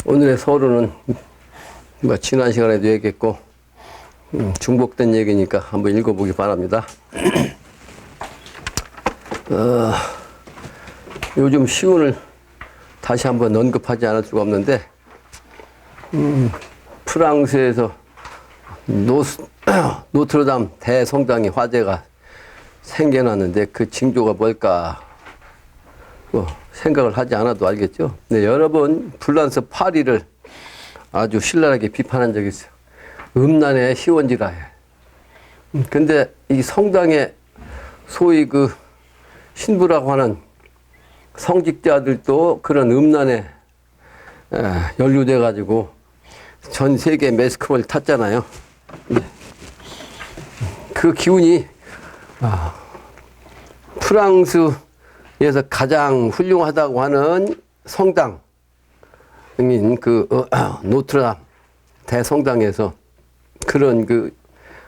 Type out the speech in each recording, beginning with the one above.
오늘의 서론은 지난 시간에도 얘기했고 중복된 얘기니까 한번 읽어보기 바랍니다. 요즘 시운을 다시 한번 언급하지 않을 수가 없는데 프랑스에서 노트르담 대성당이 화재가 생겨났는데 그 징조가 뭘까 생각을 하지 않아도 알겠죠. 네, 여러 번 프랑스 파리를 아주 신랄하게 비판한 적이 있어요. 음란의 시원지라 해. 근데 이 성당에 소위 그 신부라고 하는 성직자들도 그런 음란에 연루돼 가지고 전 세계 매스컴을 탔잖아요. 그 기운이 프랑스에서 가장 훌륭하다고 하는 성당인 그 노트르담 대성당에서 그런 그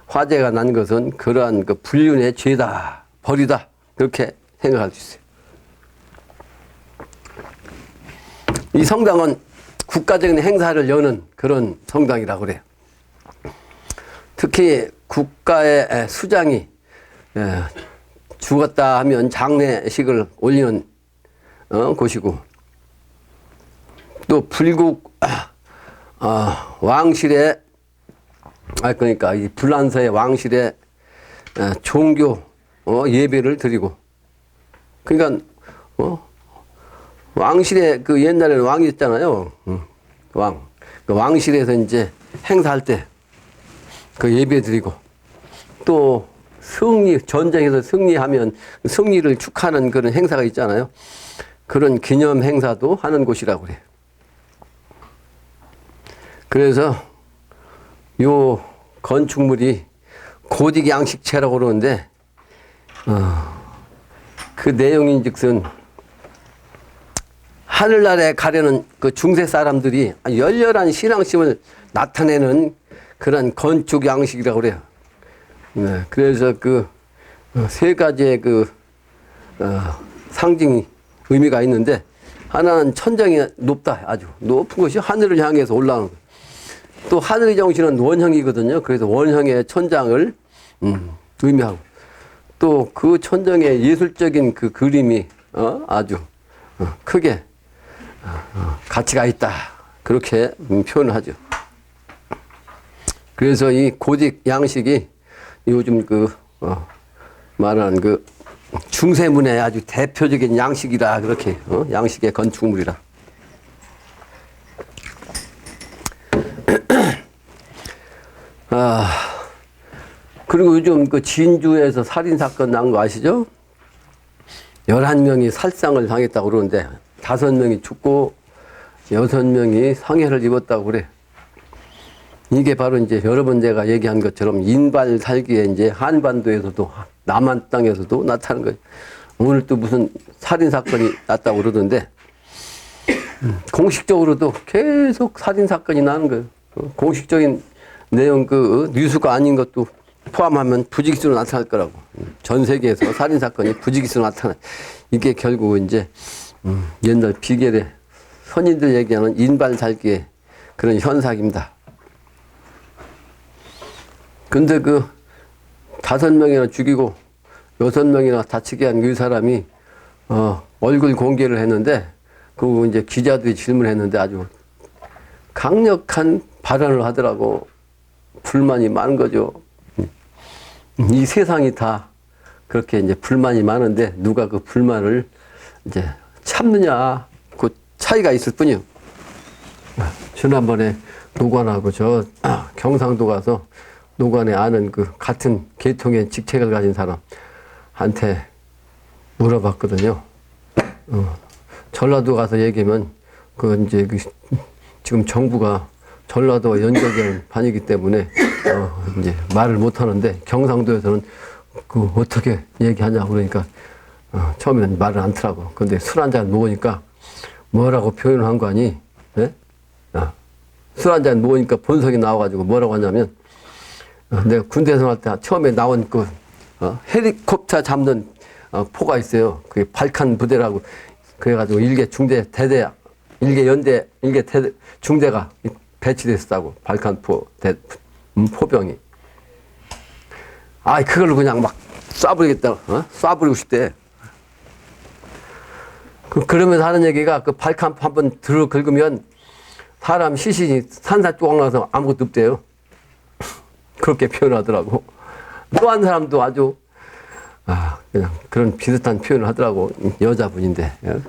화재가 난 것은 그러한 그 불륜의 죄다, 벌이다, 그렇게 생각할 수 있어요. 이 성당은 국가적인 행사를 여는 그런 성당이라고 그래요. 특히 국가의 수장이 죽었다 하면 장례식을 올리는 곳이고, 또 불국 왕실의 그러니까 이 불란서의 왕실의 종교 예배를 드리고, 그러니까 왕실의 그 옛날에는 왕이 있잖아요. 왕. 그 왕실에서 이제 행사할 때 그 예배 드리고, 또 전쟁에서 승리하면 승리를 축하하는 그런 행사가 있잖아요. 그런 기념 행사도 하는 곳이라고 그래요. 그래서 요 건축물이 고딕 양식체라고 그러는데, 그 내용인즉슨 하늘나라에 가려는 그 중세 사람들이 열렬한 신앙심을 나타내는 그런 건축 양식이라고 그래요. 네, 그래서 그 세 가지의 그 상징 의미가 있는데, 하나는 천장이 높다, 아주 높은 것이 하늘을 향해서 올라오는 거예요. 또 하늘의 정신은 원형이거든요. 그래서 원형의 천장을 의미하고, 또 그 천장에 예술적인 그 그림이 아주 크게 가치가 있다, 그렇게 표현을 하죠. 그래서 이 고딕 양식이 요즘 그 말하는 그 중세문의 아주 대표적인 양식이라, 그렇게 양식의 건축물이라. 그리고 요즘 그 진주에서 살인사건 난 거 아시죠? 11명이 살상을 당했다고 그러는데 5명이 죽고 6명이 상해를 입었다고 그래. 이게 바로 이제 여러 번 제가 얘기한 것처럼 인발살기에 이제 한반도에서도 남한 땅에서도 나타나는 거예요. 오늘 또 무슨 살인사건이 났다고 그러던데, 공식적으로도 계속 살인사건이 나는 거예요. 공식적인 내용 그 뉴스가 아닌 것도 포함하면 부지기수로 나타날 거라고. 전 세계에서 살인사건이 부지기수로 나타나. 이게 결국 이제 옛날 비결의 선인들 얘기하는 인발살기의 그런 현상입니다. 근데 그 5명이나 죽이고 6명이나 다치게 한 그 사람이 얼굴 공개를 했는데, 그리고 이제 기자들이 질문했는데 아주 강력한 발언을 하더라고. 불만이 많은 거죠. 이 세상이 다 그렇게 이제 불만이 많은데 누가 그 불만을 이제 참느냐, 그 차이가 있을 뿐이요. 지난번에 노관하고 저 경상도 가서 노관에 아는 그 같은 계통의 직책을 가진 사람한테 물어봤거든요. 전라도 가서 얘기하면 그 이제 그 지금 정부가 전라도와 연결된 판이기 때문에 이제 말을 못 하는데, 경상도에서는 그 어떻게 얘기하냐고 그러니까 처음에는 말을 안 트라고. 근데 술 한잔 먹으니까 뭐라고 표현을 한 거 아니? 네? 술 한잔 먹으니까 본성이 나와가지고 뭐라고 하냐면, 내가 군대 생활 때 처음에 나온 그 헬리콥터 잡는 포가 있어요. 그게 발칸 부대라고 그래가지고 일개 중대 대대, 일개 연대, 일개 대대, 중대가 배치됐었다고. 발칸포 포병이. 아, 그걸로 그냥 막 쏴버리겠다. 쏴버리고 싶대. 그러면서 하는 얘기가 그 발칸포 한번 들어 긁으면 사람 시신이 산산 쪼각나서 아무것도 없대요. 그렇게 표현하더라고. 또 한 사람도 아주 그냥 그런 비슷한 표현을 하더라고. 여자분인데. 예?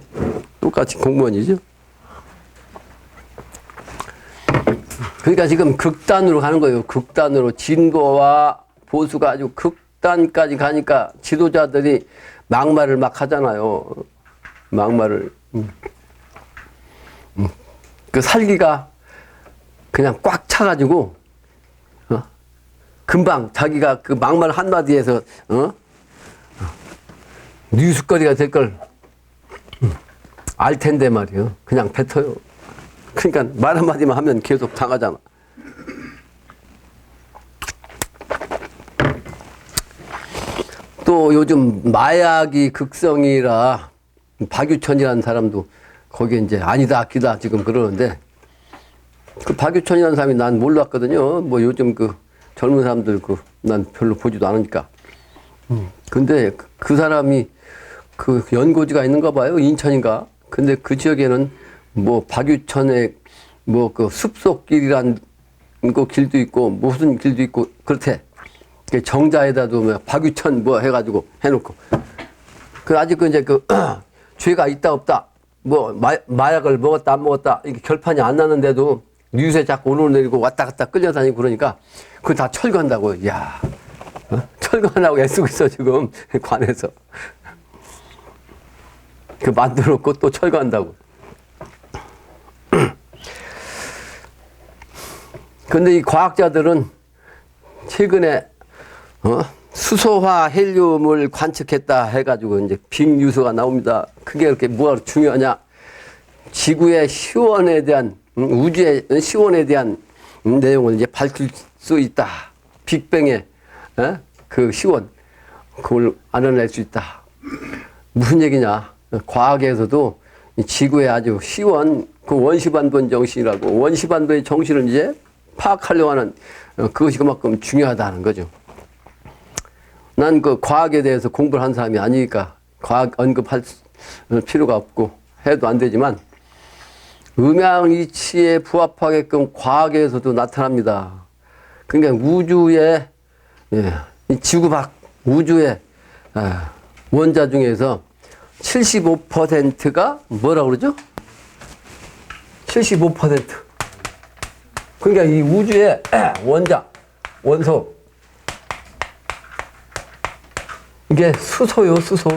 똑같이 공무원이죠. 그러니까 지금 극단으로 가는 거예요. 극단으로. 진보와 보수가 아주 극단까지 가니까 지도자들이 막말을 막 하잖아요. 막말을. 그 살기가 그냥 꽉 차가지고, 금방 자기가 그 막말 한마디에서, 뉴스거리가 될 걸 알 텐데 말이에요. 그냥 뱉어요. 그러니까 말 한마디만 하면 계속 당하잖아. 또 요즘 마약이 극성이라 박유천이라는 사람도 거기에 이제 아니다, 기다 지금 그러는데, 그 박유천이라는 사람이 난 몰랐거든요. 뭐 요즘 그 젊은 사람들 난 별로 보지도 않으니까. 근데 그 사람이 그 연고지가 있는가 봐요. 인천인가. 근데 그 지역에는 뭐 박유천의 뭐 그 숲속길이란 거 길도 있고 무슨 길도 있고 그렇대. 정자에다도 뭐 박유천 뭐 해가지고 해놓고. 그 아직 그 이제 그 죄가 있다 없다 뭐 마약을 먹었다 안 먹었다 이게 결판이 안 나는데도 뉴스에 자꾸 오르내리고 왔다 갔다 끌려다니고 그러니까 그거 다 철거한다고. 야, 철거한다고 애쓰고 있어 지금 관에서. 그 만들었고 또 철거한다고. 근데 이 과학자들은 최근에 수소화 헬륨을 관측했다 해가지고 이제 빅뉴스가 나옵니다. 그게 그렇게 뭐가 중요하냐? 지구의 시원에 대한 우주의 시원에 대한 내용을 이제 밝힐 수 있다. 빅뱅의 그 시원 그걸 알아낼 수 있다. 무슨 얘기냐? 과학에서도 지구의 아주 시원 그 원시반도의 정신이라고 원시반도의 정신을 이제 파악하려고 하는 그것이 그만큼 중요하다는 거죠. 난 그 과학에 대해서 공부를 한 사람이 아니니까 과학 언급할 필요가 없고 해도 안 되지만 음양 이치에 부합하게끔 과학에서도 나타납니다. 그러니까 우주의 지구 밖 우주의 원자 중에서 75%가 뭐라고 그러죠? 75%. 그러니까 이 우주의 원자, 원소. 이게 수소요, 수소.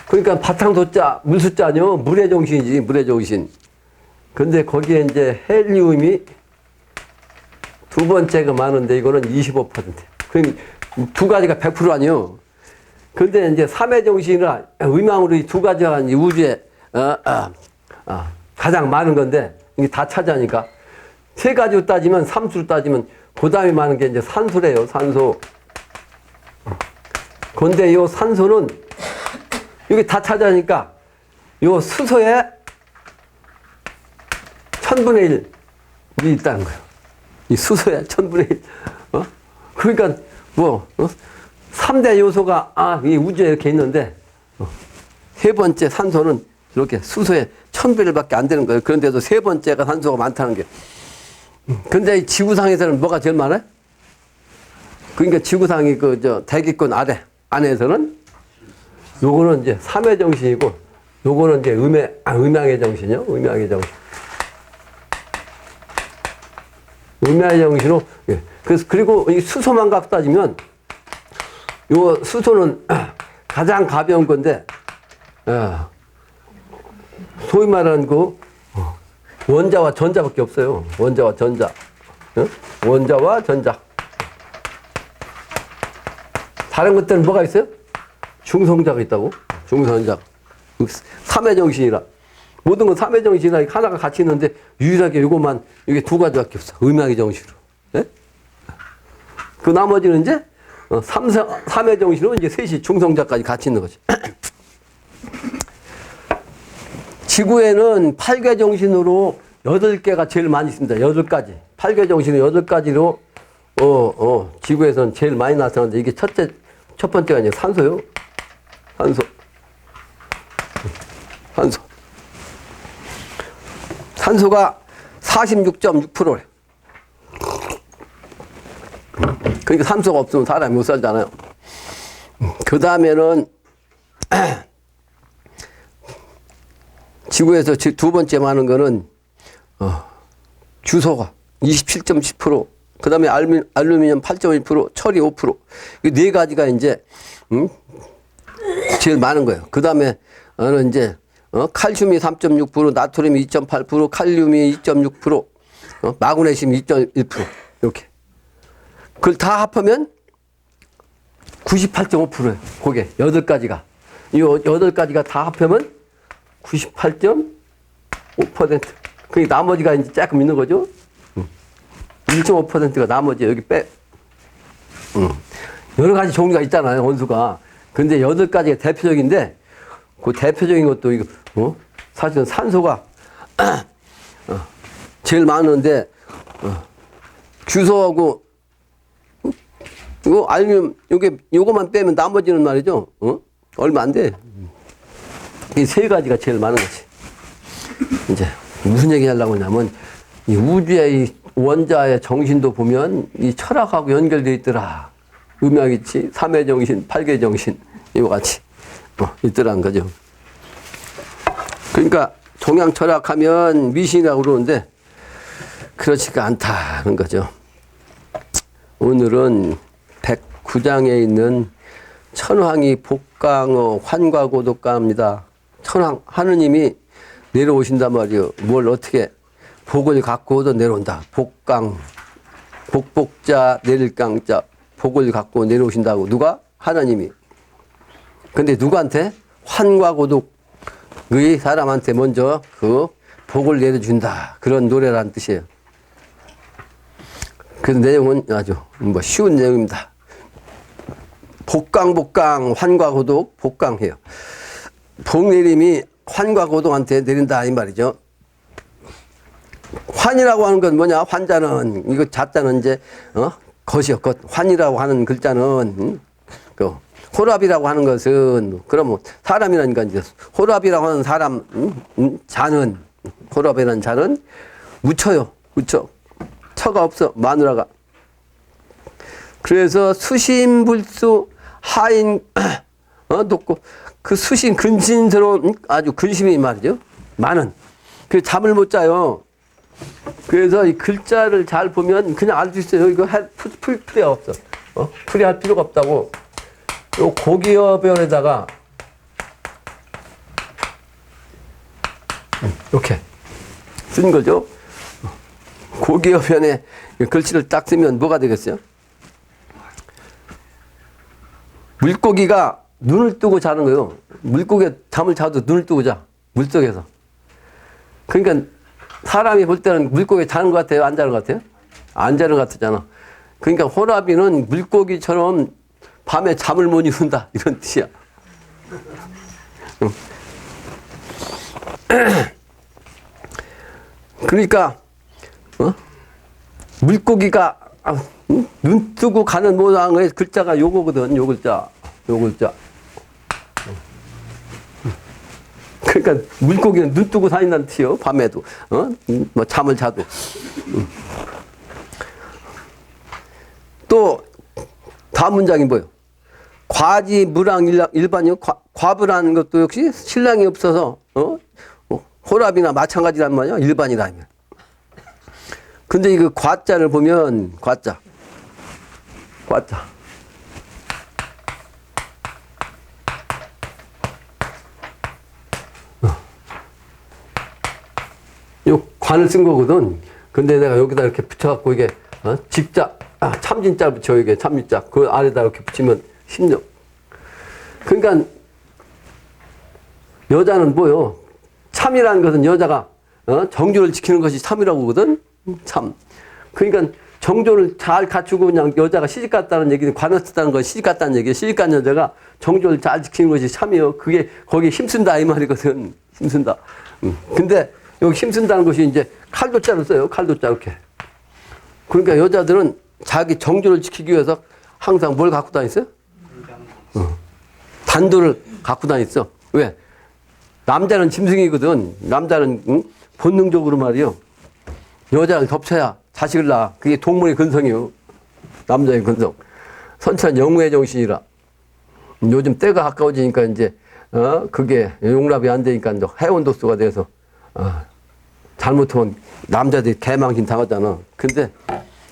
그러니까 바탕소자, 물수자요, 물의 정신이지, 물의 정신. 근데 거기에 이제 헬륨이 두 번째가 많은데 이거는 25%. 그러니까 두 가지가 100% 아니요. 근데 이제 삼의 정신이라 음양으로 이 두 가지가 이 우주에 가장 많은 건데 이게 다 차지하니까 세 가지로 따지면 삼수로 따지면 그 다음에 많은 게 이제 산소래요. 산소. 그런데 이 산소는 여기 다 차지하니까 이 수소의 1000분의 1이 있다는 거예요. 이 수소의 1000분의 1. 그러니까 뭐 3대 요소가 이 우주에 이렇게 있는데 세 번째 산소는 이렇게 수소의 1000배를 안 되는 거예요. 그런데도 세 번째가 산소가 많다는 게. 근데 이 지구상에서는 뭐가 제일 많아요? 그러니까 지구상이 대기권 안에서는 요거는 이제 삼의 정신이고 요거는 이제 음양의 정신이요. 음양의 정신. 음양의 정신으로. 예. 그리고 이 수소만 갖고 따지면 요 수소는 가장 가벼운 건데 소위 말하는 그 원자와 전자밖에 없어요. 원자와 전자. 원자와 전자. 다른 것들은 뭐가 있어요? 중성자가 있다고. 중성자. 삼의 정신이라. 모든 건 삼의 정신이라 하나가 같이 있는데 유일하게 이것만 이게 두 가지밖에 없어. 음양의 정신으로. 네? 그 나머지는 이제 삼의 정신으로 이제 셋이 중성자까지 같이 있는 거지. 지구에는 8개 정신으로 8개가 제일 많이 있습니다. 8가지. 8개 정신으로 8가지로, 지구에서는 제일 많이 나타나는데, 이게 첫 번째가 이제 산소요. 산소. 산소가 46.6%래. 그러니까 산소가 없으면 사람이 못 살잖아요. 그 다음에는, 지구에서 두 번째 많은 거는, 주소가 27.10%, 그 다음에 알루미늄 8.1%, 철이 5%. 이 네 가지가 이제, 제일 많은 거예요. 그 다음에, 이제, 칼슘이 3.6%, 나트륨이 2.8%, 칼륨이 2.6%, 마그네슘이 2.1%. 이렇게. 그걸 다 합하면 98.5%예요. 그게 8가지가. 이 8가지가 다 합하면 98.5%. 그 나머지가 이제 조금 있는 거죠. 1.5%가 나머지 여기 빼. 여러 가지 종류가 있잖아요, 원소가. 근데 8가지가 대표적인데, 그 대표적인 것도 이거, 사실은 산소가 제일 많은데, 주소하고, 이거 알루미늄, 요거만 빼면 나머지는 말이죠, 얼마 안 돼. 이 세 가지가 제일 많은 거지. 이제, 무슨 얘기 하려고 하냐면, 이 우주의 이 원자의 정신도 보면 이 철학하고 연결되어 있더라. 음양이치, 3회 정신, 8개 정신, 이와 같이 있더라는 거죠. 그러니까 동양 철학하면 미신이라고 그러는데 그렇지가 않다는 거죠. 오늘은 109장에 있는 천황이 복강어 환과고독가입니다. 천황, 하느님이 내려오신단 말이에요. 뭘 어떻게 복을 갖고 오더 내려온다. 복강, 복복자, 내릴강자, 복을 갖고 내려오신다고. 누가? 하나님이. 근데 누구한테? 환과고독의 사람한테 먼저 그 복을 내려준다. 그런 노래라는 뜻이에요. 그 내용은 아주 쉬운 내용입니다. 복강, 환과고독, 복강해요. 복 내림이 환과고독한테 내린다 이 말이죠. 환이라고 하는 건 뭐냐? 환자는, 이거 자자는 이제, 것이요, 것. 환이라고 하는 글자는, 호랍이라고 하는 것은, 그러면 사람이라니까 이제, 호랍이라고 하는 사람, 자는, 호랍이라는 자는 묻혀요. 묻혀. 처가 없어, 마누라가. 그래서 수심불수 하인, 높고, 그 수심, 근신스러운, 아주 근심이 말이죠. 많은. 그 잠을 못 자요. 그래서 이 글자를 잘 보면 그냥 알 수 있어요. 이거 풀 필요 없어. 풀이할 필요가 없다고. 요 고기어변에다가 이렇게 쓴 거죠. 고기어변에 글씨를 딱 쓰면 뭐가 되겠어요? 물고기가 눈을 뜨고 자는 거예요. 물고기가 잠을 자도 눈을 뜨고 자. 물속에서. 그러니까 사람이 볼 때는 물고기 자는 것 같아요? 안 자는 것 같아요? 안 자는 것 같잖아. 그러니까 호랍이는 물고기처럼 밤에 잠을 못 이룬다. 이런 뜻이야. 그러니까, 물고기가 눈 뜨고 가는 모양의 글자가 요거거든. 요 글자. 요 글자. 그러니까 물고기는 눈 뜨고 다닌다는 뜻이요. 밤에도. 뭐 잠을 자도. 또 다음 문장이 뭐예요? 과지 무랑 일반이요. 과부라는 것도 역시 신랑이 없어서 호랍이나 마찬가지란 말이야. 일반이라 하면. 근데 이거 과자를 보면 과자. 요 관을 쓴 거거든. 근데 내가 여기다 이렇게 붙여갖고 이게 직자, 참진자 붙여 이게 참진자. 그 아래다 이렇게 붙이면 심령. 그러니까 여자는 뭐요? 참이라는 것은 여자가 정주를 지키는 것이 참이라고 하거든. 참. 그러니까 정조를 잘 갖추고 그냥 여자가 시집 갔다는 얘기는 관원했다는 건 시집 갔다는 얘기예요. 시집 간 여자가 정조를 잘 지키는 것이 참이요. 그게 거기에 힘쓴다 이 말이거든. 힘쓴다. 근데 여기 힘쓴다는 것이 이제 칼도자로 써요. 칼도자 이렇게. 그러니까 여자들은 자기 정조를 지키기 위해서 항상 뭘 갖고 다녔어요? 단도를 갖고 다녔어. 왜? 남자는 짐승이거든. 남자는 본능적으로 말이요. 여자를 덮쳐야 자식을 낳아. 그게 동물의 근성이요. 남자의 근성. 선천 영웅의 정신이라. 요즘 때가 가까워지니까 이제 그게 용납이 안 되니까 이제 해원독수가 돼서 잘못하면 남자들이 개망신 당하잖아. 근데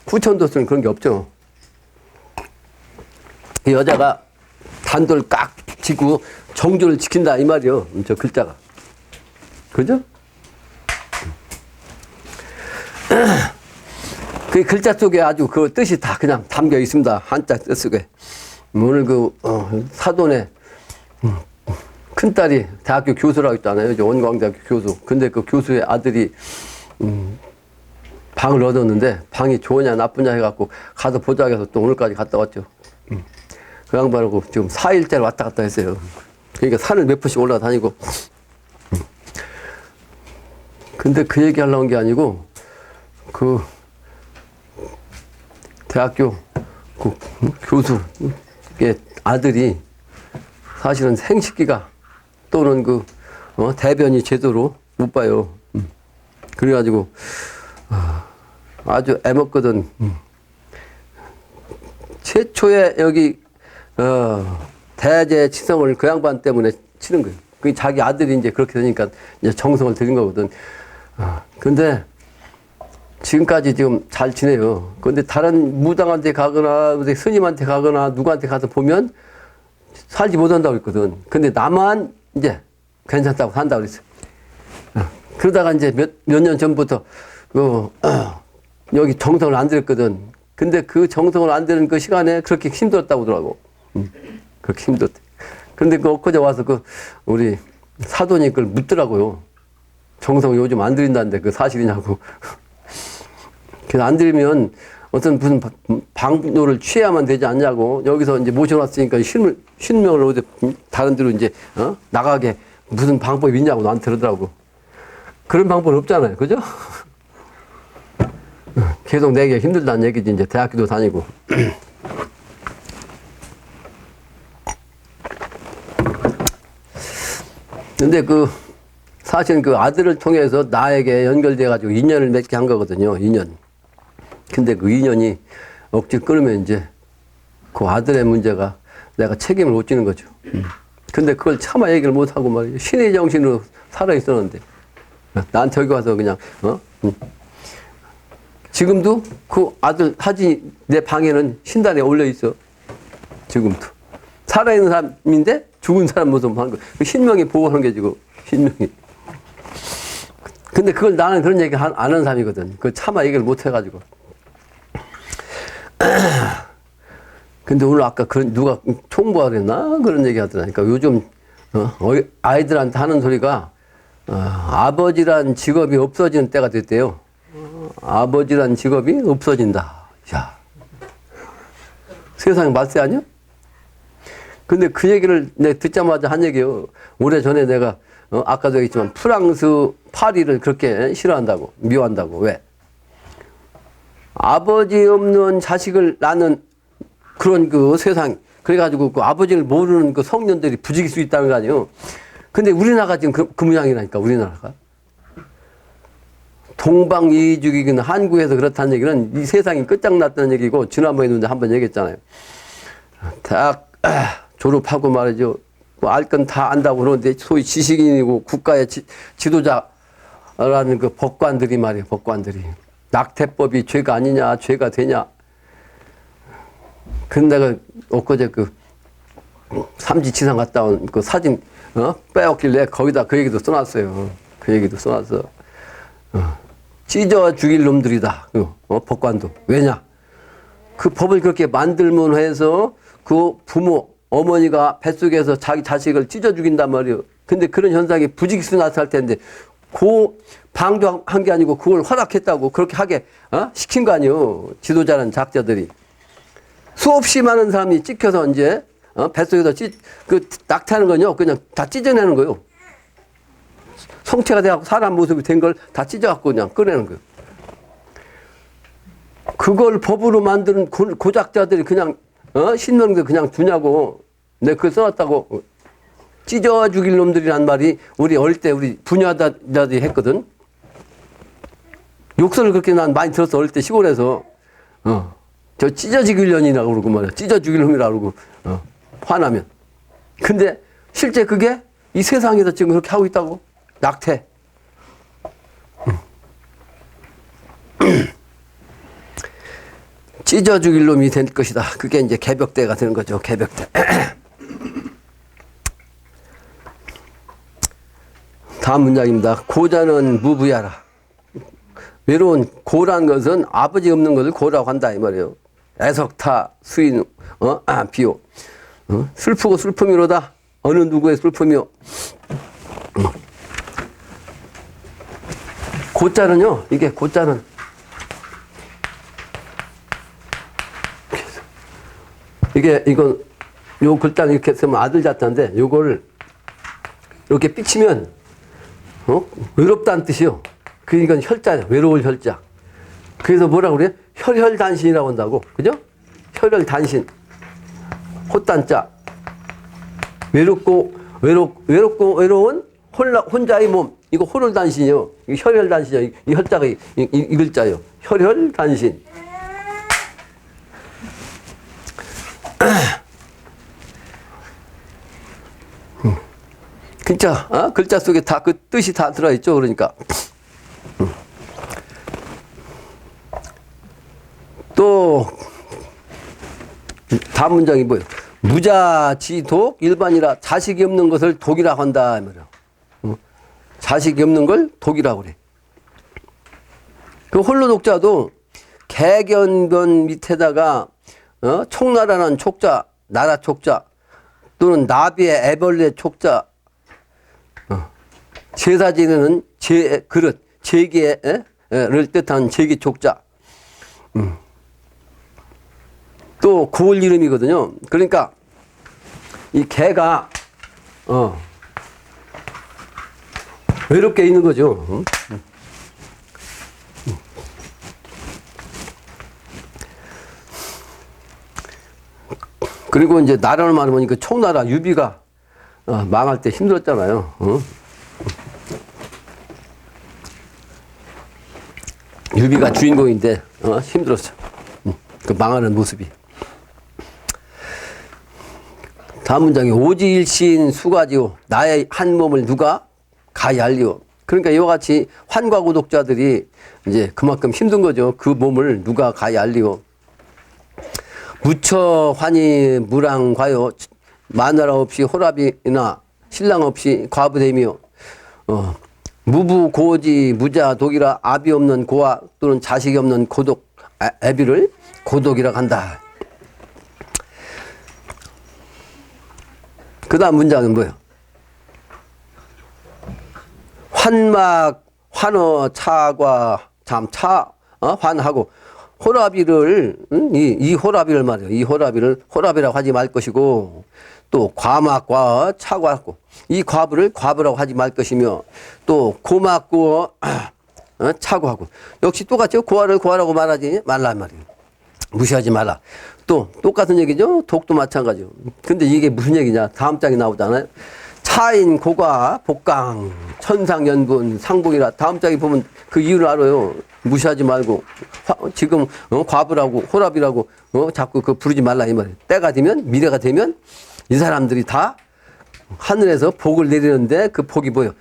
후천독수는 그런 게 없죠. 그 여자가 단도를 깍 지고 정조를 지킨다 이 말이요. 저 글자가. 그죠? 그 글자 속에 아주 그 뜻이 다 그냥 담겨 있습니다. 한자 뜻 속에. 오늘 그 사돈의 큰딸이 대학교 교수라고 있잖아요. 원광대학교 교수. 근데 그 교수의 아들이 방을 얻었는데 방이 좋으냐 나쁘냐 해갖고 가서 보자 해서 또 오늘까지 갔다 왔죠. 그 양반하고 지금 4일째로 왔다 갔다 했어요. 그러니까 산을 몇 번씩 올라다니고. 근데 그 얘기 하려고 한 게 아니고 그 대학교 그 교수의 아들이 사실은 생식기가 또는 그 대변이 제대로 못 봐요. 그래가지고 아주 애먹거든. 최초에 여기 대제 치성을 그 양반 때문에 치는 거예요. 그 자기 아들이 이제 그렇게 되니까 이제 정성을 들인 거거든. 근데 지금까지 지금 잘 지내요. 근데 다른 무당한테 가거나 스님한테 가거나 누구한테 가서 보면 살지 못한다고 했거든. 근데 나만 이제 괜찮다고 산다고 그랬어. 그러다가 이제 몇 년 전부터 여기 정성을 안 들였거든. 근데 그 정성을 안 들은 그 시간에 그렇게 힘들었다고 하더라고. 그렇게 힘들었대. 그런데 그 엊그제 와서 그 우리 사돈이 그걸 묻더라고요. 정성 요즘 안 들인다는데 그 사실이냐고. 그래서 안 들이면 어떤 무슨 방도를 취해야만 되지 않냐고. 여기서 이제 모셔놨으니까 쉰명을 어디 다른 데로 이제 나가게 무슨 방법이 있냐고 나한테 그러더라고. 그런 방법은 없잖아요. 그죠? 계속 내게 힘들다는 얘기지. 이제 대학교도 다니고. 근데 사실은 그 아들을 통해서 나에게 연결돼가지고 인연을 맺게 한 거거든요. 인연. 근데 그 인연이 억지 끊으면 이제 그 아들의 문제가 내가 책임을 못 지는 거죠. 근데 그걸 차마 얘기를 못 하고 말이에요. 신의 정신으로 살아 있었는데. 나한테 여기 와서 그냥, 지금도 그 아들 사진이 내 방에는 신단에 올려 있어. 지금도. 살아있는 사람인데 죽은 사람 모습 하는 거. 그 신명이 보호하는 게 지금, 신명이. 근데 그걸 나는 그런 얘기 안 하는 사람이거든. 그 차마 얘기를 못 해가지고. 근데 오늘 아까 누가 총부하 그랬나? 그런 얘기 하더라니까. 요즘, 아이들한테 하는 소리가, 아버지란 직업이 없어지는 때가 됐대요. 아버지란 직업이 없어진다. 야. 세상에 말세 아니야? 근데 그 얘기를 내가 듣자마자 한 얘기예요. 오래전에 내가, 아까도 얘기했지만 프랑스 파리를 그렇게 싫어한다고, 미워한다고. 왜? 아버지 없는 자식을 낳는 그런 그 세상, 그래가지고 그 아버지를 모르는 그 성년들이 부지길 수 있다는 거 아니에요. 근데 우리나라가 지금 그 모양이라니까, 우리나라가. 동방이주기는 한국에서 그렇다는 얘기는 이 세상이 끝장났다는 얘기고, 지난번에도 한번 얘기했잖아요. 대학 졸업하고 말이죠. 뭐 알 건 다 안다고 그러는데 소위 지식인이고 국가의 지도자라는 그 법관들이 말이에요, 법관들이. 낙태법이 죄가 아니냐, 죄가 되냐. 근데 내가 엊그제 삼지치상 갔다 온 그 사진, 빼었길래 거기다 그 얘기도 써놨어요. 그 얘기도 써놨어. 찢어 죽일 놈들이다. 법관도. 왜냐? 그 법을 그렇게 만들면 해서 그 부모, 어머니가 뱃속에서 자기 자식을 찢어 죽인단 말이에요. 근데 그런 현상이 부지기수 나타날 텐데, 방조한 게 아니고 그걸 허락했다고 그렇게 하게 시킨 거 아니에요. 지도자란 작자들이. 수없이 많은 사람이 찍혀서 이제 뱃속에서 그 낙타는 건요 그냥 다 찢어내는 거예요. 성체가 돼갖고 사람 모습이 된 걸 다 찢어갖고 그냥 꺼내는 거예요. 그걸 법으로 만드는 고작자들이 그냥 신명들 그냥 두냐고. 내가 그걸 써놨다고. 찢어 죽일 놈들이란 말이 우리 어릴 때 우리 부녀자들이 했거든. 욕설을 그렇게 난 많이 들었어. 어릴 때 시골에서. 저 찢어 죽일 년이라고 그러고 말이야. 찢어 죽일 놈이라고 그러고 화나면. 근데 실제 그게 이 세상에서 지금 그렇게 하고 있다고. 낙태. 찢어 죽일 놈이 될 것이다. 그게 이제 개벽대가 되는 거죠. 개벽대. 다음 문장입니다. 고자는 무부야라. 외로운 고란 것은 아버지 없는 것을 고라고 한다 이 말이에요. 애석타 수인 비요. 슬프고 슬픔이로다. 어느 누구의 슬픔이요. 고자는요. 이게 고자는 이건 요 글자는 이렇게 쓰면 아들 자자인데 요거를 이렇게 삐치면 외롭다는 뜻이요. 그러니까 혈자예요. 외로울 혈자. 그래서 뭐라고 그래요? 혈혈단신이라고 한다고. 그죠? 혈혈단신. 헛단자. 외로운 혼자의 몸. 이거 혈혈단신이요. 이거 혈혈단신이요. 이 혈자가 이 글자요. 혈혈단신. 진짜 글자 속에 다 그 뜻이 다 들어있죠. 그러니까 또 다음 문장이 뭐예요? 무자지독 일반이라 자식이 없는 것을 독이라고 한다. 자식이 없는 걸 독이라고 그래. 그 홀로 독자도 개견변 밑에다가 총나라는 촉자, 나라 촉자 또는 나비의 애벌레 촉자 제사 지내는 그릇, 제기를 뜻한 제기 촉자. 또 고을 이름이거든요. 그러니까 이 개가 외롭게 있는 거죠. 그리고 이제 나라를 말하면 그 총나라 유비가 망할 때 힘들었잖아요. 유비가 주인공인데 힘들었어. 그 망하는 모습이. 다음 문장에 오지일신 수가지요 나의 한 몸을 누가 가히 알리오. 그러니까 이와 같이 환과고독자들이 이제 그만큼 힘든 거죠. 그 몸을 누가 가히 알리오. 무처 환희 무랑과요 마누라 없이 호랍이나 신랑 없이 과부됨이요. 무부 고지 무자 독이라 아비 없는 고아 또는 자식이 없는 고독 애비를 고독이라고 한다. 그 다음 문장은 뭐예요? 환막 환어 차과 환하고 호라비를 이 호라비를 말이에요. 이 호라비를 호라비라고 하지 말 것이고 또 과막과 차과고 이 과부를 과부라고 하지 말 것이며 또 고막고 차고하고 역시 똑같죠. 고아를 고아라고 말하지 말란 말이에요. 무시하지 말라. 또 똑같은 얘기죠. 독도 마찬가지요. 근데 이게 무슨 얘기냐? 다음 장에 나오잖아요. 차인 고과 복강 천상연분 상복이라. 다음 장에 보면 그 이유를 알아요. 무시하지 말고 지금 과부라고 호랍이라고 자꾸 그 부르지 말라 이 말이에요. 때가 되면 미래가 되면 이 사람들이 다 하늘에서 복을 내리는데 그 복이 뭐예요?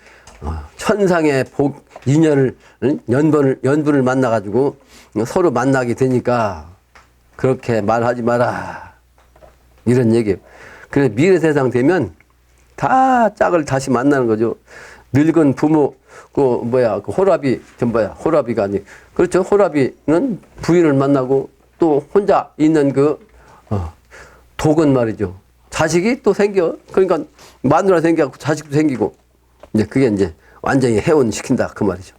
천상의 복 인연을 연분을 만나가지고 서로 만나게 되니까 그렇게 말하지 마라 이런 얘기예요. 그래서 미래 세상 되면 다 짝을 다시 만나는 거죠. 늙은 부모 그 호랍이 호랍이가 아니 그렇죠. 호랍이는 부인을 만나고 또 혼자 있는 그 독은 말이죠. 자식이 또 생겨. 그러니까 마누라 생겨갖고 자식도 생기고 이제 그게 이제 완전히 해온시킨다 그 말이죠.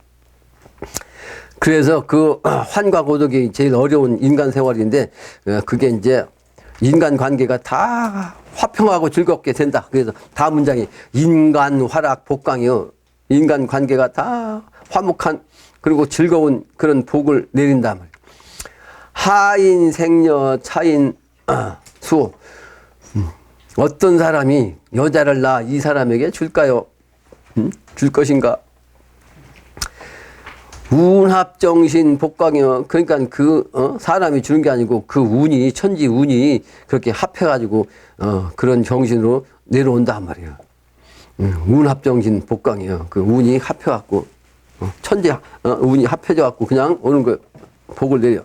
그래서 그 환과 고독이 제일 어려운 인간 생활인데 그게 이제 인간 관계가 다 화평하고 즐겁게 된다. 그래서 다음 문장이 인간 화락 복강이요. 인간 관계가 다 화목한 그리고 즐거운 그런 복을 내린다 말이에요. 하인 생녀 차인 수호. 어떤 사람이 여자를 낳아 이 사람에게 줄까요? 줄 것인가? 운합정신 복강이요. 그러니까 사람이 주는 게 아니고 그 운이 천지 운이 그렇게 합해가지고 그런 정신으로 내려온다 말이에요. 운합정신 복강이요. 그 운이 합해갖고 천지 운이 합해져갖고 그냥 오는 거 복을 내려.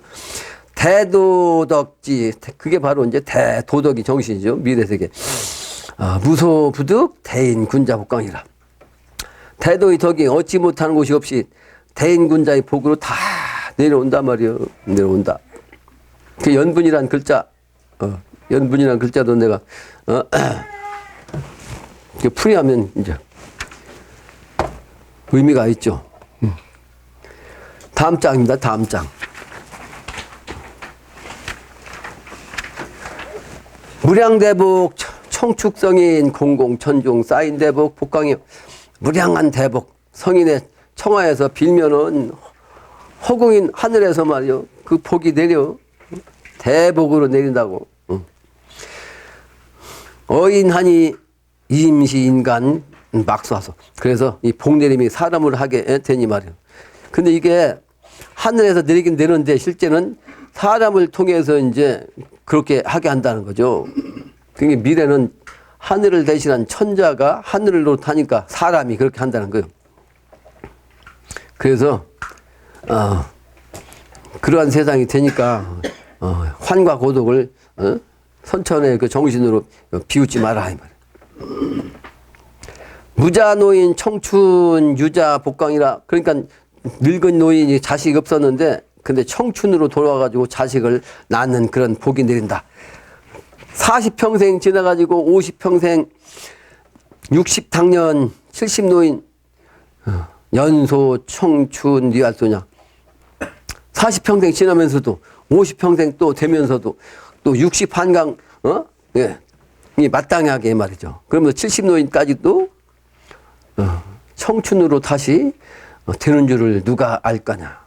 대도덕지 그게 바로 이제 대도덕이 정신이죠. 미래세계. 무소부득 대인군자 복강이라. 대도의 덕이 얻지 못하는 곳이 없이 대인군자의 복으로 다 내려온단 말이에요. 내려온다. 그 연분이란 글자, 연분이란 글자도 내가, 풀이하면 이제 의미가 있죠. 다음 장입니다. 다음 장. 무량대복 청축성인 공공천중 쌓인대복 복강이요. 무량한 대복 성인의 청하에서 빌면은 허공인 하늘에서 말이요. 그 복이 내려 대복으로 내린다고. 어인하니 임시인간 막수하소. 그래서 이 복내림이 사람을 하게 되니 말이요. 근데 이게 하늘에서 내리긴 내는데 실제는 사람을 통해서 이제 그렇게 하게 한다는 거죠. 그러니까 미래는 하늘을 대신한 천자가 하늘로 타니까 사람이 그렇게 한다는 거예요. 그래서 그러한 세상이 되니까 환과 고독을 선천의 그 정신으로 비웃지 마라 이 말이에요. 무자 노인 청춘 유자 복강이라. 그러니까 늙은 노인이 자식이 없었는데 근데 청춘으로 돌아와가지고 자식을 낳는 그런 복이 내린다. 40평생 지나가지고 50평생 60당년 70노인 연소 청춘 니알소냐. 40평생 지나면서도 50평생 또 되면서도 또 60한강 예. 이 마땅하게 말이죠. 그러면 70노인까지도 청춘으로 다시 되는 줄을 누가 알 거냐.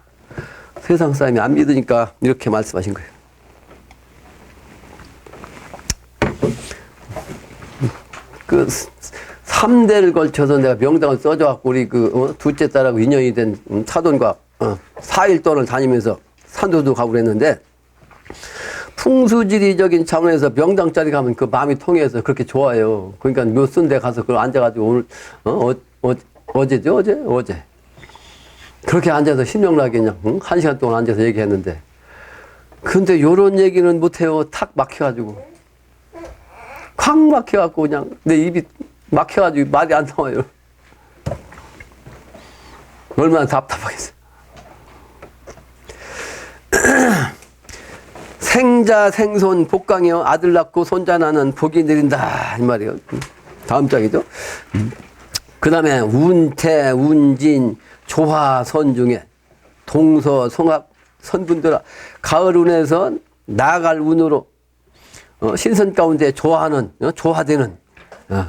세상 사람이 안 믿으니까 이렇게 말씀하신 거예요. 그 3대를 걸쳐서 내가 명당을 써줘갖고 우리 둘째 딸하고 인연이 된 사돈과 4일 동안을 다니면서 산도도 가고 그랬는데 풍수지리적인 차원에서 명당짜리 가면 그 마음이 통해서 그렇게 좋아요. 그러니까 몇 순대 가서 그걸 앉아가지고 오늘 어제죠? 어제 그렇게 앉아서 신명나게 그냥 1시간 동안 앉아서 얘기했는데 근데 요런 얘기는 못해요. 탁 막혀가지고 콱 막혀갖고 그냥 내 입이 막혀가지고 말이 안 나와요. 얼마나 답답하겠어요. 생자 생손 복강이요. 아들 낳고 손자 낳는 복이 내린다 이 말이에요. 다음 장이죠. 그 다음에 운태 운진 조화선 중에 동서 성악 선분들아 가을 운에서 나갈 운으로 신선 가운데 좋아하는 조화되는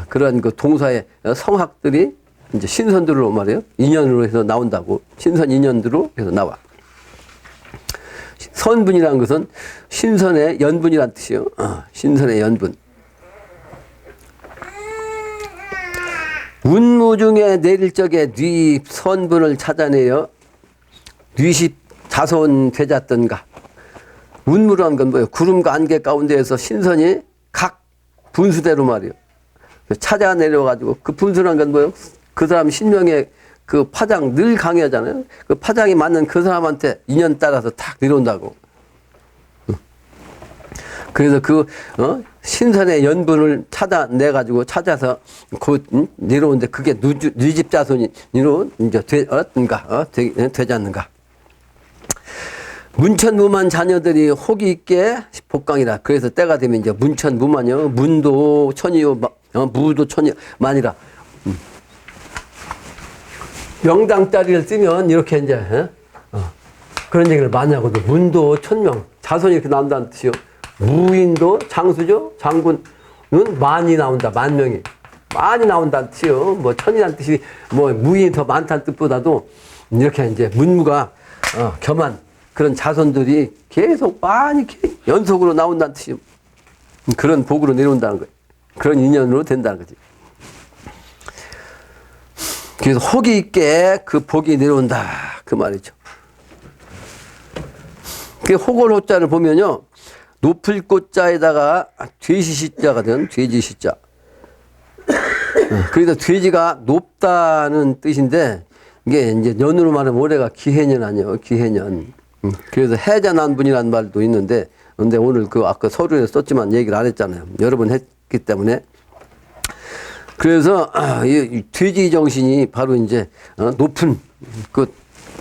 그런 그 동서의 성학들이 이제 신선들로 말이에요. 인연으로 해서 나온다고. 신선 인연들로 해서 나와. 선분이라는 것은 신선의 연분이란 뜻이에요. 신선의 연분. 운무 중에 내릴 적에 뉘 선분을 찾아내어 뉘십 자손 되잡던가. 운무라는 건 뭐예요? 구름과 안개 가운데에서 신선이 각 분수대로 말이에요. 찾아내려가지고 그 분수라는 건 뭐예요? 그 사람 신명의 그 파장 늘 강의하잖아요. 그 파장이 맞는 그 사람한테 인연 따라서 탁 내려온다고. 그래서 그 신선의 연분을 찾아내가지고 찾아서 그 내려오는데 그게 뉘집자손이로 이제 되지 않는가. 문천무만 자녀들이 혹이 있게 복강이라. 그래서 때가 되면 이제 문천무만요. 문도 천이요, 무도 천이 만이라. 명당자리를 쓰면 이렇게 이제 그런 얘기를 많이 하거든. 문도 천명, 자손이 이렇게 나온다는 뜻이요. 무인도 장수죠. 장군은 많이 나온다. 만 명이 많이 나온다는 뜻이요. 뭐 천이라는 뜻이 뭐 무인이 더 많다는 뜻보다도 이렇게 이제 문무가 겸한 그런 자손들이 계속 많이 연속으로 나온다는 뜻이요. 그런 복으로 내려온다는 거예요. 그런 인연으로 된다는 거지. 그래서 혹이 있게 그 복이 내려온다. 그 말이죠. 그 혹을 호자를 보면요. 높을 꽃자에다가 돼지시자가 된 돼지시자. 그래서 돼지가 높다는 뜻인데 이게 이제 년으로 말하면 올해가 기해년 아니에요. 기해년. 그래서 해자난분이라는 말도 있는데 근데 오늘 그 아까 서류에 썼지만 얘기를 안 했잖아요. 여러 번 했기 때문에. 그래서 이 돼지 정신이 바로 이제 높은 그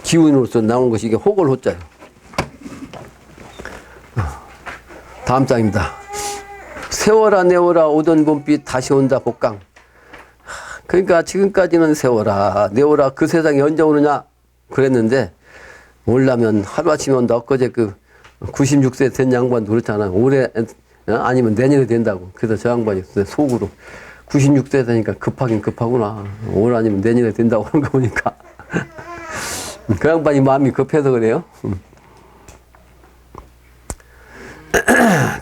기운으로서 나온 것이 이게 혹을 호자예요. 다음 장입니다. 세월아 내월아 오던 봄빛 다시 온다 복강. 그러니까 지금까지는 세월아 내월아 그 세상에 언제 오느냐 그랬는데 올라면 하루아침에 온다. 엊그제 그 96세 된 양반도 그렇잖아요. 올해 아니면 내년에 된다고. 그래서 저 양반이 속으로 96세 되니까 급하긴 급하구나. 올 아니면 내년에 된다고 하는 거 보니까 그 양반이 마음이 급해서 그래요.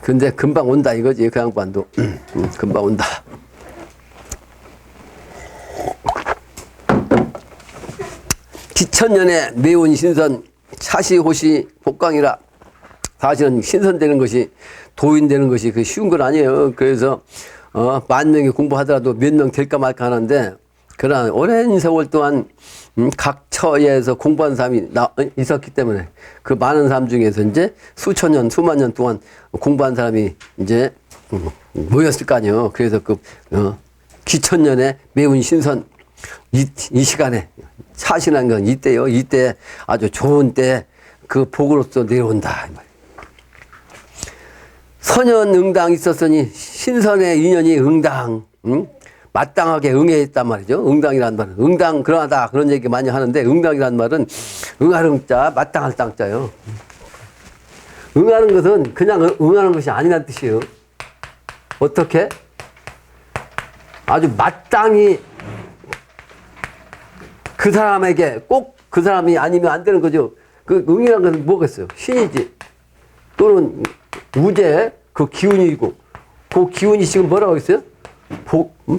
근데 금방 온다 이거지. 그 양반도 금방 온다. 기천년에 매운 신선 차시호시 복강이라. 사실은 신선되는 것이 도인되는 것이 그 쉬운 건 아니에요. 그래서 만 명이 공부하더라도 몇 명 될까 말까 하는데 그러나 오랜 세월 동안 각 처에서 공부한 사람이 있었기 때문에 그 많은 사람 중에서 이제 수천 년, 수만 년 동안 공부한 사람이 이제 모였을 거 아니에요. 그래서 그 기천년에 매운 신선 이 시간에 사신한 건 이때요. 이때 아주 좋은 때 그 복으로서 내려온다. 선연 응당 있었으니 신선의 인연이 응당, 마땅하게 응해했단 말이죠. 응당이란 말은 응당 그러하다 그런 얘기 많이 하는데 응당이란 말은 응하는 자, 마땅할 땅자요. 응하는 것은 그냥 응하는 것이 아니란 뜻이에요. 어떻게? 아주 마땅히 그 사람에게 꼭 그 사람이 아니면 안 되는 거죠. 그 응이라는 것은 뭐겠어요? 신이지. 또는 우제 그 기운이고 그 기운이 지금 뭐라고 했어요?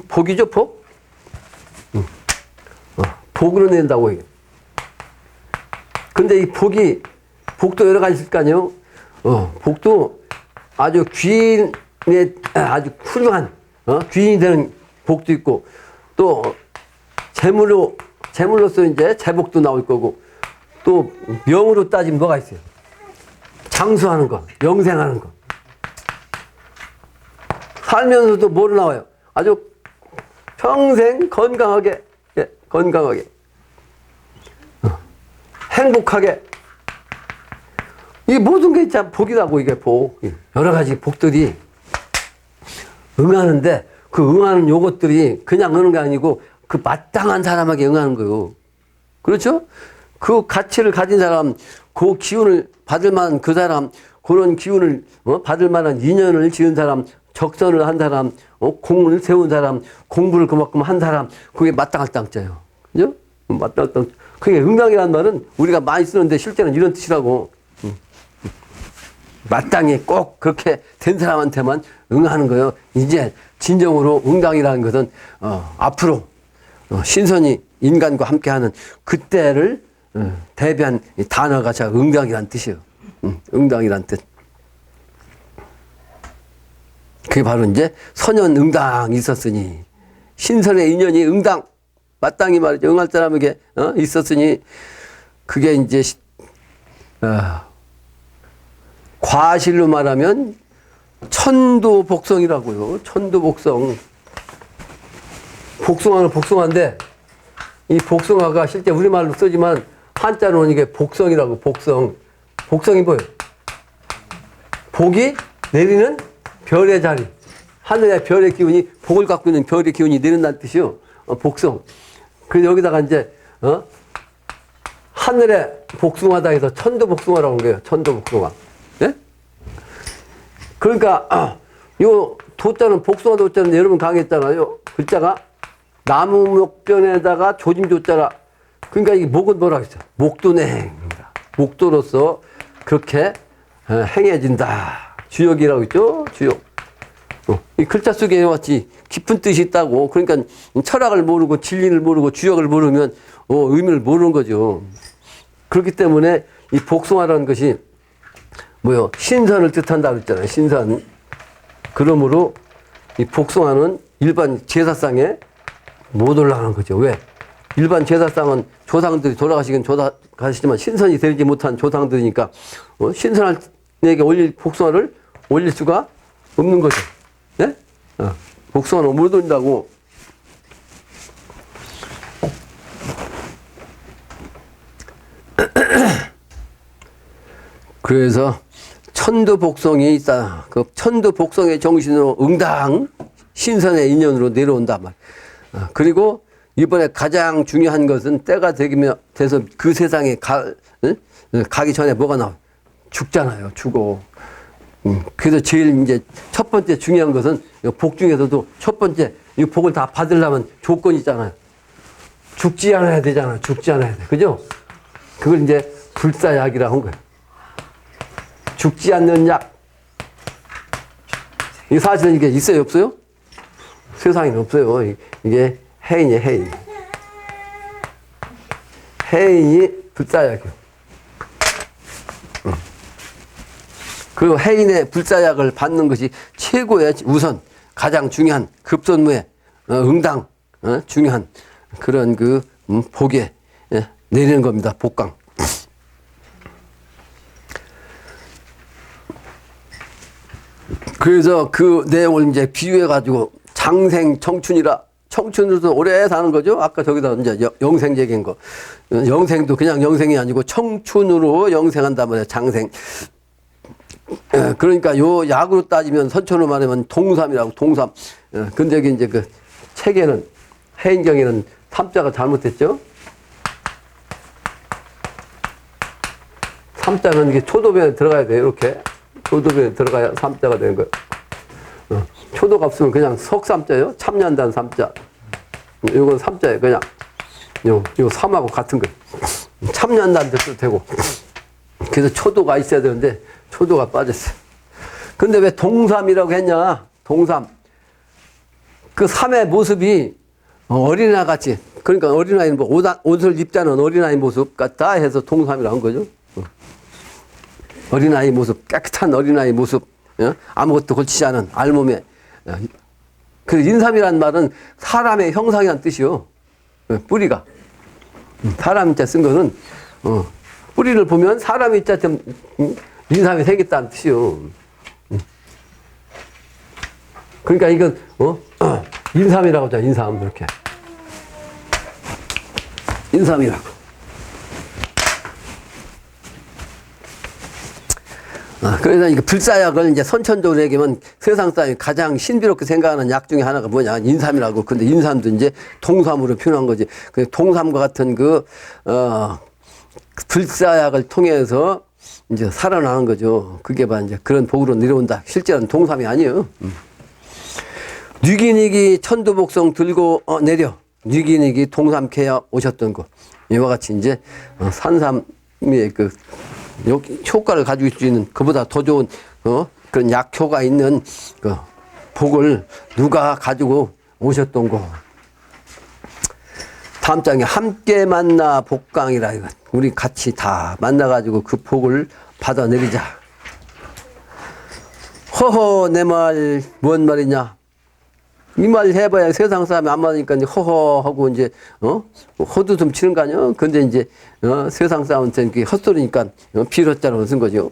복이죠, 복? 복으로 낸다고 해요. 근데 이 복도 여러 가지 있을 거 아니에요? 복도 아주 귀인의 아주 훌륭한, 귀인이 되는 복도 있고, 또 재물로서 이제 재복도 나올 거고, 또 명으로 따지면 뭐가 있어요? 장수하는 거, 영생하는 거. 살면서도 뭐로 나와요? 아주 평생 건강하게, 건강하게, 행복하게. 이게 모든 게 진짜 복이라고, 이게 복. 여러 가지 복들이 응하는데 그 응하는 요것들이 그냥 응하는 게 아니고 그 마땅한 사람에게 응하는 거예요. 그렇죠? 그 가치를 가진 사람, 그 기운을 받을 만한 그 사람, 그런 기운을 받을 만한 인연을 지은 사람, 적선을 한 사람, 공을 세운 사람, 공부를 그만큼 한 사람, 그게 마땅할 땅자예요. 그죠? 마땅할 땅. 그게 응당이라는 말은 우리가 많이 쓰는데 실제는 이런 뜻이라고. 마땅히 꼭 그렇게 된 사람한테만 응하는 거예요. 이제 진정으로 응당이라는 것은 앞으로 신선이 인간과 함께하는 그때를 대변 단어가 자 응당이란 뜻이에요. 응당이란 뜻. 그게 바로 이제 선연 응당 있었으니 신선의 인연이 응당 마땅히 말이죠. 응할 사람에게 있었으니 그게 이제 과실로 말하면 천도복성이라고요. 천도복성. 복숭아는 복숭아인데 이 복숭아가 실제 우리말로 쓰지만 한자로는 이게 복성이라고. 복성. 복성이 뭐예요? 복이 내리는 별의 자리. 하늘의 별의 기운이 복을 갖고 있는 별의 기운이 내린다는 뜻이요. 복성. 그래서 여기다가 이제 하늘에 복숭아다 해서 천도복숭아라고 한 거예요. 천도복숭아. 예? 그러니까 요 도자는 복숭아 도자는 여러분 강의했잖아요. 글자가 나무 목변에다가 조짐 조자라. 그러니까 이게 목은 뭐라 그랬어? 목도내행입니다. 목도로서 그렇게 행해진다. 주역이라고 있죠? 주역. 이 글자 속에 왔지 깊은 뜻이 있다고. 그러니까 철학을 모르고 진리를 모르고 주역을 모르면 의미를 모르는 거죠. 그렇기 때문에 이 복숭아라는 것이 뭐요? 신선을 뜻한다고 했잖아요. 신선. 그러므로 이 복숭아는 일반 제사상에 못 올라가는 거죠. 왜? 일반 제사상은 조상들이 돌아가시긴 돌아가시지만 신선이 되지 못한 조상들이니까 신선한 에게 올릴 복숭아를 올릴 수가 없는 거죠. 네? 복숭아는 못 올린다고. 그래서 천도복성이 있다. 그 천도복성의 정신으로 응당 신선의 인연으로 내려온다 말. 그리고 이번에 가장 중요한 것은 때가 돼서 그 세상에 가기 전에 뭐가 나와? 죽잖아요. 죽어. 그래서 제일 이제 첫 번째 중요한 것은 복 중에서도 첫 번째 이 복을 다 받으려면 조건이 있잖아요. 죽지 않아야 되잖아. 죽지 않아야 돼. 그죠? 그걸 이제 불사약이라고 한 거예요. 죽지 않는 약. 이 사실은 이게 있어요, 없어요? 세상에는 없어요. 이게 해인이에요, 해인. 해인이 불사약이요. 그 해인의 불사약을 받는 것이 최고의 우선, 가장 중요한 급선무의 응당, 중요한 그런 그 복에 내리는 겁니다, 복강. 그래서 그 내용을 이제 비유해가지고 장생 청춘이라, 청춘으로서 오래 사는 거죠. 아까 저기다 이제 영생 얘기한 거. 영생도 그냥 영생이 아니고 청춘으로 영생한단 말이에요. 장생. 그러니까 요 약으로 따지면 선천으로 말하면 동삼이라고, 동삼. 근데 여기 이제 그 책에는, 해인경에는 삼자가 잘못됐죠. 삼자는 이게 초도변에 들어가야 돼요. 이렇게. 초도변에 들어가야 삼자가 되는 거예요. 초도가 없으면 그냥 석삼자예요. 참여한다는 삼자. 이건 삼자예요. 그냥 요 삼하고 같은 거예요. 참여한다는 뜻도 되고. 그래서 초도가 있어야 되는데 초도가 빠졌어요. 근데 왜 동삼이라고 했냐? 동삼. 그 삼의 모습이 어린아이 같이, 그러니까 어린아이는 뭐 옷을 입자는 어린아이 모습 같다 해서 동삼이라고 한 거죠. 어린아이 모습, 깨끗한 어린아이 모습, 아무것도 걸치지 않은 알몸에. 그 인삼이라는 말은 사람의 형상이라는 뜻이요. 뿌리가. 사람 인자 쓴 거는, 뿌리를 보면 사람 인자처럼 인삼이 생겼다는 뜻이요. 그러니까 이건, 인삼이라고 하죠, 인삼. 이렇게. 인삼이라고. 그래서 이게 불사약을 이제 선천적으로 얘기하면 세상 사람이 가장 신비롭게 생각하는 약 중에 하나가 뭐냐? 인삼이라고. 근데 인삼도 이제 동삼으로 표현한 거지. 그 동삼과 같은 불사약을 통해서 이제 살아나는 거죠. 그게 봐, 이제 그런 복으로 내려온다. 실제로는 동삼이 아니에요. 뉘기니기 천도복성 들고 내려. 뉘기니기 동삼캐야 오셨던 거. 이와 같이 이제 산삼의 그 효과를 가지고 있을 수 있는 그보다 더 좋은 그런 약효가 있는 그 복을 누가 가지고 오셨던 거. 다음 장에 함께 만나 복강이라 이거. 우리 같이 다 만나가지고 그 복을 받아내리자. 허허 내 말 뭔 말이냐? 이 말 해봐야 세상 사람이 안 맞으니까 이제 허허 하고 이제 헛웃음 치는 거 아니야? 근데 이제 세상 사람한테는 그게 헛소리니까 비로자로 쓴 거죠.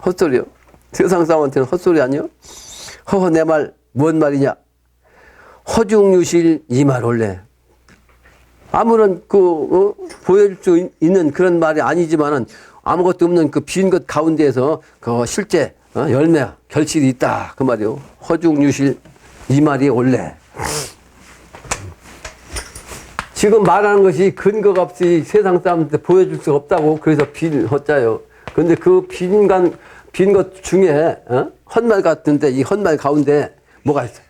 헛소리요. 세상 사람한테는 헛소리 아니요? 허허 내 말 뭔 말이냐? 허중유실 이 말 원래 아무런 보여줄 수 있는 그런 말이 아니지만은 아무것도 없는 그 빈 것 가운데에서 그 실제 열매 결실이 있다 그 말이요. 허중유실 이 말이 원래. 지금 말하는 것이 근거가 없이 세상 사람한테 보여줄 수 없다고 그래서 빈 헛자요. 근데 그 빈 것 중에 헛말 같은데 이 헛말 가운데 뭐가 있어요?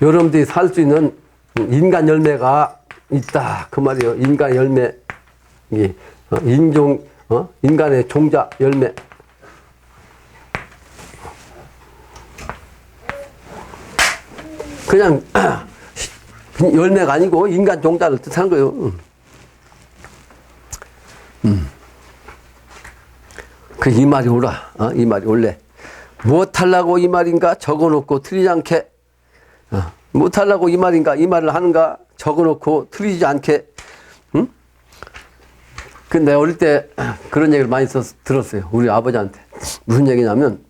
여러분들이 살 수 있는 인간 열매가 있다 그 말이에요. 인간 열매, 인간의 종자 열매. 그냥 열매가 아니고 인간 종자를 뜻하는 거예요. 그 이 말이 옳아. 이 말이 옳래. 무엇하려고 이 말인가 적어놓고 틀리지 않게. 무엇하려고 이 말인가 이 말을 하는가 적어놓고 틀리지 않게. 근데 내가 어릴 때 그런 얘기를 많이 들었어요. 우리 아버지한테. 무슨 얘기냐면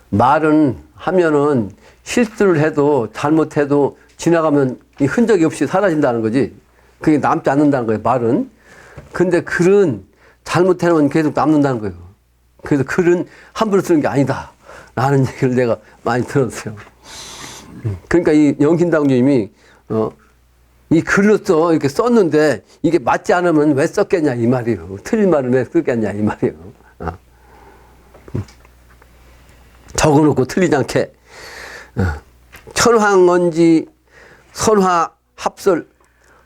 말은 하면은 실수를 해도 잘못해도 지나가면 이 흔적이 없이 사라진다는 거지. 그게 남지 않는다는 거예요, 말은. 근데 글은 잘못해놓으면 계속 남는다는 거예요. 그래서 글은 함부로 쓰는 게 아니다. 라는 얘기를 내가 많이 들었어요. 그러니까 이 영신당주님이, 이 글로써 이렇게 썼는데 이게 맞지 않으면 왜 썼겠냐, 이 말이에요. 틀린 말은 왜 썼겠냐, 이 말이에요. 적어놓고 틀리지 않게. 천황언지 선화 합설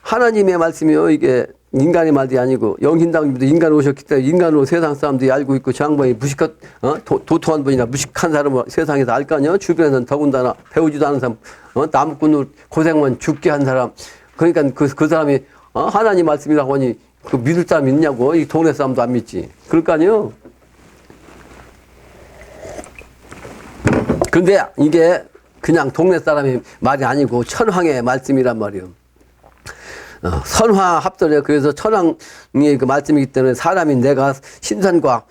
하나님의 말씀이요. 이게 인간의 말이 아니고 영신당님도 인간으로 오셨기 때문에 인간으로 세상 사람들이 알고 있고 저 양반이 무식한 도토한 분이나 무식한 사람을 세상에서 알 거 아니에요. 주변에서는 더군다나 배우지도 않은 사람 나무꾼으로 고생만 죽게 한 사람 그러니까 그 사람이 하나님 말씀이라고 하니 그 믿을 사람 있냐고. 이 동네 사람도 안 믿지. 그럴 거 아니에요. 근데 이게 그냥 동네 사람의 말이 아니고 천황의 말씀이란 말이에요. 선화 합설이에요. 그래서 천황의 그 말씀이기 때문에 사람이 내가 신선과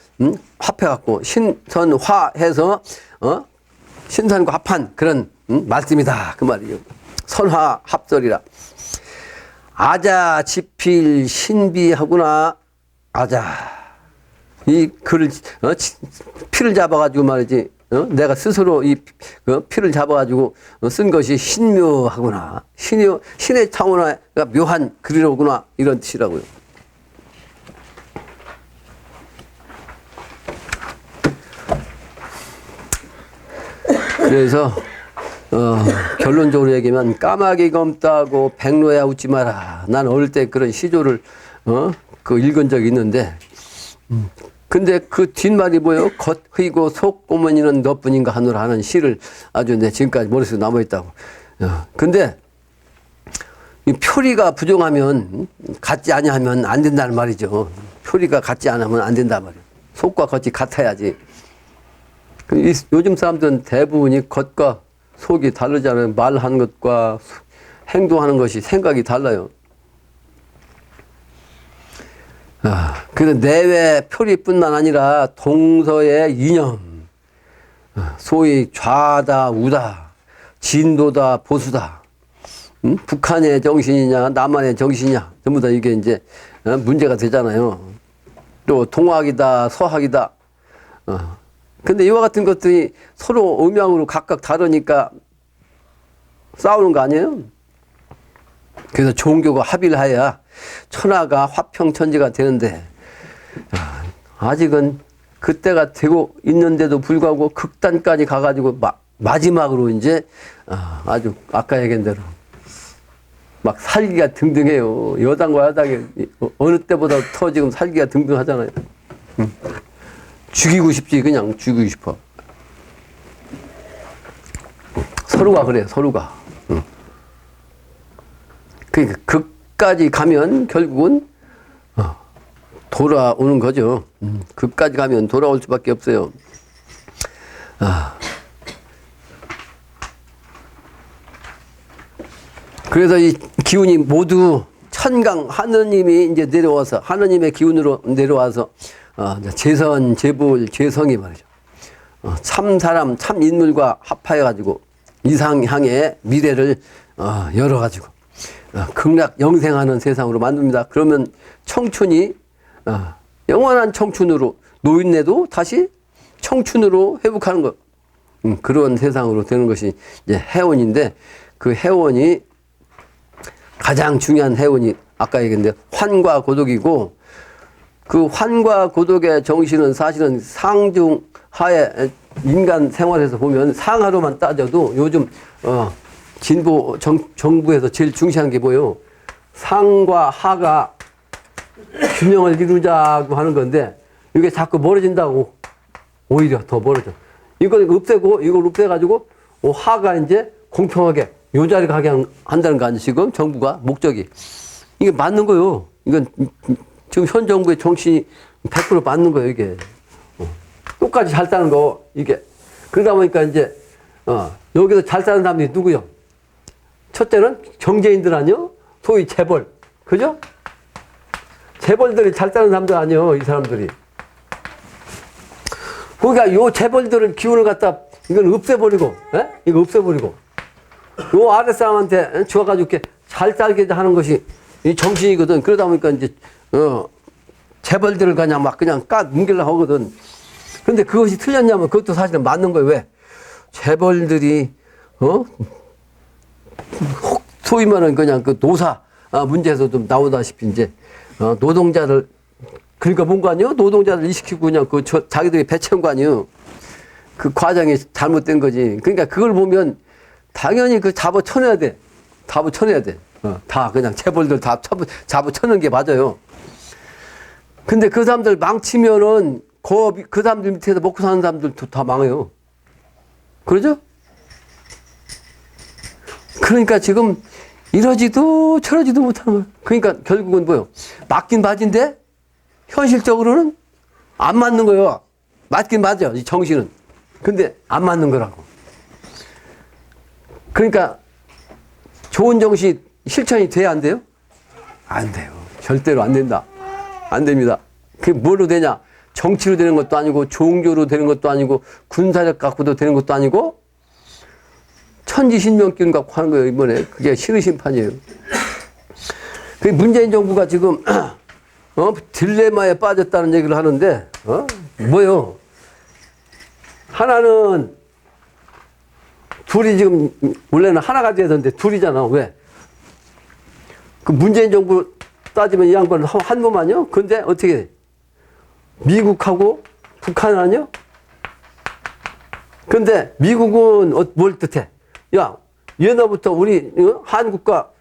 합해갖고 신선화해서 신선과 합한 그런 말씀이다 그 말이에요. 선화 합설이라. 아자 지필 신비하구나. 아자 이 글을 피를 잡아가지고 말이지. 내가 스스로 이 피를 잡아가지고 쓴 것이 신묘하구나. 신의 차원화가 묘한 글이로구나. 이런 뜻이라고요. 그래서 결론적으로 얘기하면 까마귀 검다고 백로야 웃지 마라. 난 어릴 때 그런 시조를 읽은 적이 있는데 근데 그 뒷말이 뭐예요? 겉흐이고 속고머니는 너뿐인가 하노라 하는 시를 아주 내 지금까지 머릿속에 남아있다고. 근데 이 표리가 부정하면 같지 아니하면 안 된다는 말이죠. 표리가 같지 않으면 안 된단 말이에요. 속과 겉이 같아야지. 요즘 사람들은 대부분이 겉과 속이 다르잖아요. 말하는 것과 행동하는 것이 생각이 달라요. 그래서 내외 표리뿐만 아니라 동서의 이념, 소위 좌다 우다, 진도다 보수다, 북한의 정신이냐 남한의 정신이냐 전부 다 이게 이제 문제가 되잖아요. 또 동학이다 서학이다. 근데 이와 같은 것들이 서로 음양으로 각각 다르니까 싸우는 거 아니에요? 그래서 종교가 합의를 해야 천하가 화평천지가 되는데 아직은 그때가 되고 있는데도 불구하고 극단까지 가가지고 마지막으로 이제 아주 아까 얘기한 대로 막 살기가 등등해요. 여당과 야당이 어느 때보다 더 지금 살기가 등등하잖아요. 죽이고 싶지 그냥 죽이고 싶어. 서로가 그래요. 서로가. 그러니까 극까지 가면 결국은 돌아오는 거죠. 극까지 가면 돌아올 수밖에 없어요. 그래서 이 기운이 모두 천강 하느님이 이제 내려와서 하느님의 기운으로 내려와서 재선, 재불, 재성이 말이죠. 참 사람, 참 인물과 합하여가지고 이상향의 미래를 열어가지고 극락 영생하는 세상으로 만듭니다. 그러면 청춘이 영원한 청춘으로 노인네도 다시 청춘으로 회복하는 것 그런 세상으로 되는 것이 이제 해원인데 그 해원이 가장 중요한 해운이 아까 얘기했는데 환과 고독이고, 그 환과 고독의 정신은 사실은 상중하에 인간 생활에서 보면 상하로만 따져도 요즘 진보 정부에서 제일 중시하는 게 뭐예요? 상과 하가 균형을 이루자고 하는 건데 이게 자꾸 멀어진다고. 오히려 더 멀어져. 이걸 없애고 이걸 없애가지고 하가 이제 공평하게 요 자리 가게 한다는 거 아니에요? 지금 정부가 목적이. 이게 맞는 거요. 이건 지금 현 정부의 정신이 100% 맞는 거예요, 이게. 똑같이 잘 사는 거, 이게. 그러다 보니까 이제, 여기서 잘 사는 사람들이 누구요? 첫째는 경제인들 아니요? 소위 재벌. 그죠? 재벌들이 잘 사는 사람들 아니요, 이 사람들이. 그러니까 요 재벌들을 기운을 갖다, 이건 없애버리고, 이거 없애버리고, 요 아랫사람한테 주어가지고 이렇게 잘 살게 하는 것이 이 정신이거든. 그러다 보니까 이제, 재벌들을 그냥 막 그냥 뭉개려고 하거든. 근데 그것이 틀렸냐면 그것도 사실은 맞는 거예요. 왜? 재벌들이, 소위 말하는 그냥 그 노사 문제에서 좀 나오다시피 이제, 노동자를 긁어본 거 아니에요? 노동자를 일시키고 그냥 자기들이 배치한 거 아니에요? 그 과정이 잘못된 거지. 그러니까 그걸 보면 당연히 그 잡아쳐내야 돼. 잡아쳐내야 돼. 다 그냥 재벌들 다 잡아쳐는 게 맞아요. 근데 그 사람들 망치면은 그 사람들 밑에서 먹고 사는 사람들도 다 망해요. 그러죠? 그러니까 지금 이러지도 저러지도 못하는 거예요. 그러니까 결국은 뭐예요? 맞긴 맞은데 현실적으로는 안 맞는 거예요. 맞긴 맞아, 이 정신은. 근데 안 맞는 거라고. 그러니까 좋은 정신 실천이 돼야 안 돼요? 안 돼요. 절대로 안 된다. 안 됩니다. 그게 뭐로 되냐? 정치로 되는 것도 아니고 종교로 되는 것도 아니고 군사력 갖고도 되는 것도 아니고 천지신명기운 갖고 하는 거예요. 이번에 그게 신의 심판이에요. 그 문재인 정부가 지금 딜레마에 빠졌다는 얘기를 하는데 뭐요? 하나는 둘이 지금 원래는 하나가 돼야 되는데 둘이잖아. 왜? 그 문재인 정부 따지면 이 양반은 한 놈 아니요? 근데 어떻게 돼? 미국하고 북한 아니요? 근데 미국은 뭘 뜻해? 야, 옛날부터 우리 한국과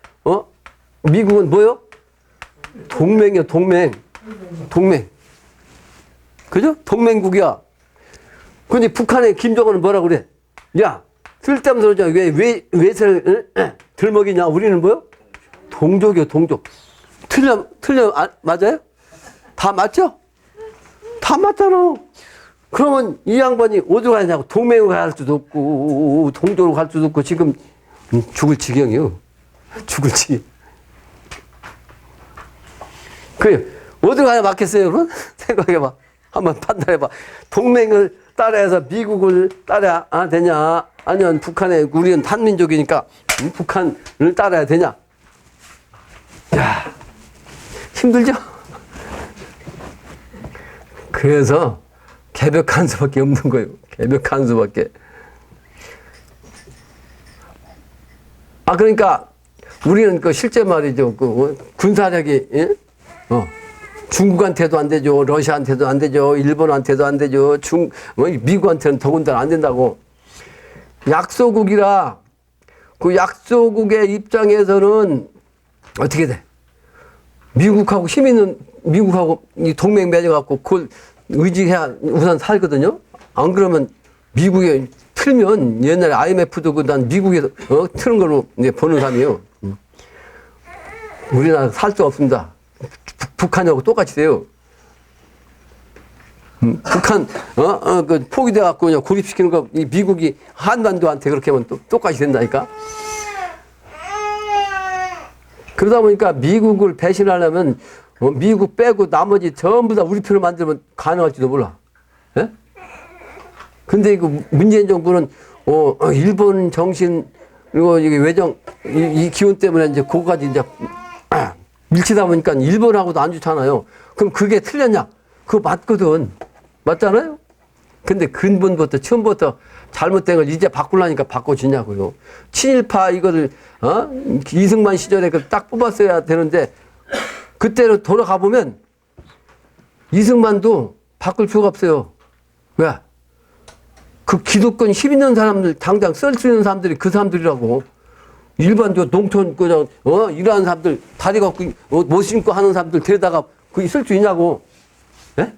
미국은 뭐요? 동맹이요, 동맹. 동맹. 그죠? 동맹국이야. 근데 북한의 김정은은 뭐라 그래? 야, 쓸데없는 소리잖아. 왜 외세를 들먹이냐? 우리는 뭐요? 동족이요, 동족. 맞아요? 다 맞죠? 다 맞잖아. 그러면 이 양반이 어디로 가냐고. 동맹으로 갈 수도 없고, 동족으로 갈 수도 없고, 지금 죽을 지경이요. 죽을 지경. 그래, 어디로 가야 맞겠어요, 그럼? 생각해봐. 한번 판단해봐. 동맹을 따라해서 미국을 따라야 되냐? 아니면 북한에, 우리는 한민족이니까 북한을 따라야 되냐? 야, 힘들죠? 그래서 개벽한 수밖에 없는 거예요. 개벽한 수밖에. 그러니까 우리는 그 실제 말이죠. 그 군사력이, 예? 중국한테도 안 되죠. 러시아한테도 안 되죠. 일본한테도 안 되죠. 미국한테는 더군다나 안 된다고. 약소국이라 그 약소국의 입장에서는 어떻게 돼? 미국하고 힘 있는 미국하고 이 동맹 맺어갖고 그걸 의지해야 우선 살거든요. 안 그러면 미국에 틀면 옛날에 IMF도 난 미국에서 트는 걸로 이제 보는 사람이에요. 우리나라 살 수 없습니다. 북한하고 똑같이 돼요. 북한 그 포기돼 갖고 그냥 고립시키는 거 이 미국이 한반도한테 그렇게 하면 또 똑같이 된다니까. 그러다 보니까 미국을 배신하려면 미국 빼고 나머지 전부 다 우리 편을 만들면 가능할지도 몰라. 예? 근데 이거 문재인 정부는 일본 정신 그리고 이게 외정 이 기운 때문에 이제 그거까지 이제 밀치다 보니까 일본하고도 안 좋잖아요. 그럼 그게 틀렸냐? 그거 맞거든. 맞잖아요? 근데 근본부터 처음부터 잘못된 걸 이제 바꾸려니까 바꿔주냐고요. 친일파 이거를 이승만 시절에 딱 뽑았어야 되는데 그때로 돌아가 보면 이승만도 바꿀 필요가 없어요. 왜? 그 기득권 힘 있는 사람들, 당장 쓸 수 있는 사람들이 그 사람들이라고. 일반적으로 농촌 그냥 일하는 사람들 다리 갖고 못 신고 하는 사람들 데려다가 그게 쓸 수 있냐고. 예?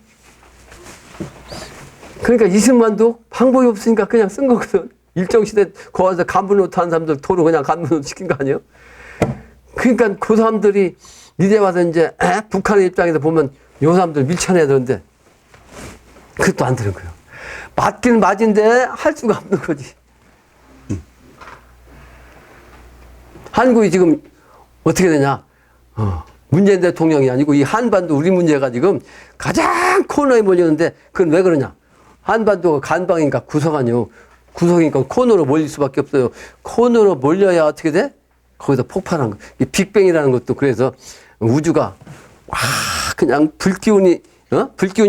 그러니까 이승만도 방법이 없으니까 그냥 쓴 거거든. 일정 시대 거기서 간부노트 하는 사람들 도로 그냥 간부노트 시킨 거 아니에요? 그러니까 그 사람들이 이제 와서 이제 북한의 입장에서 보면 요 사람들 밀쳐내야 되는데 그것도 안 되는 거예요. 맞긴 맞은데 할 수가 없는 거지. 한국이 지금 어떻게 되냐? 문재인 대통령이 아니고 이 한반도 우리 문제가 지금 가장 코너에 몰리는데 그건 왜 그러냐? 한반도가 간방이니까 구석 아니요. 구석이니까 코너로 몰릴 수밖에 없어요. 코너로 몰려야 어떻게 돼? 거기서 폭발한 거. 이 빅뱅이라는 것도 그래서 우주가 와 그냥 불기운이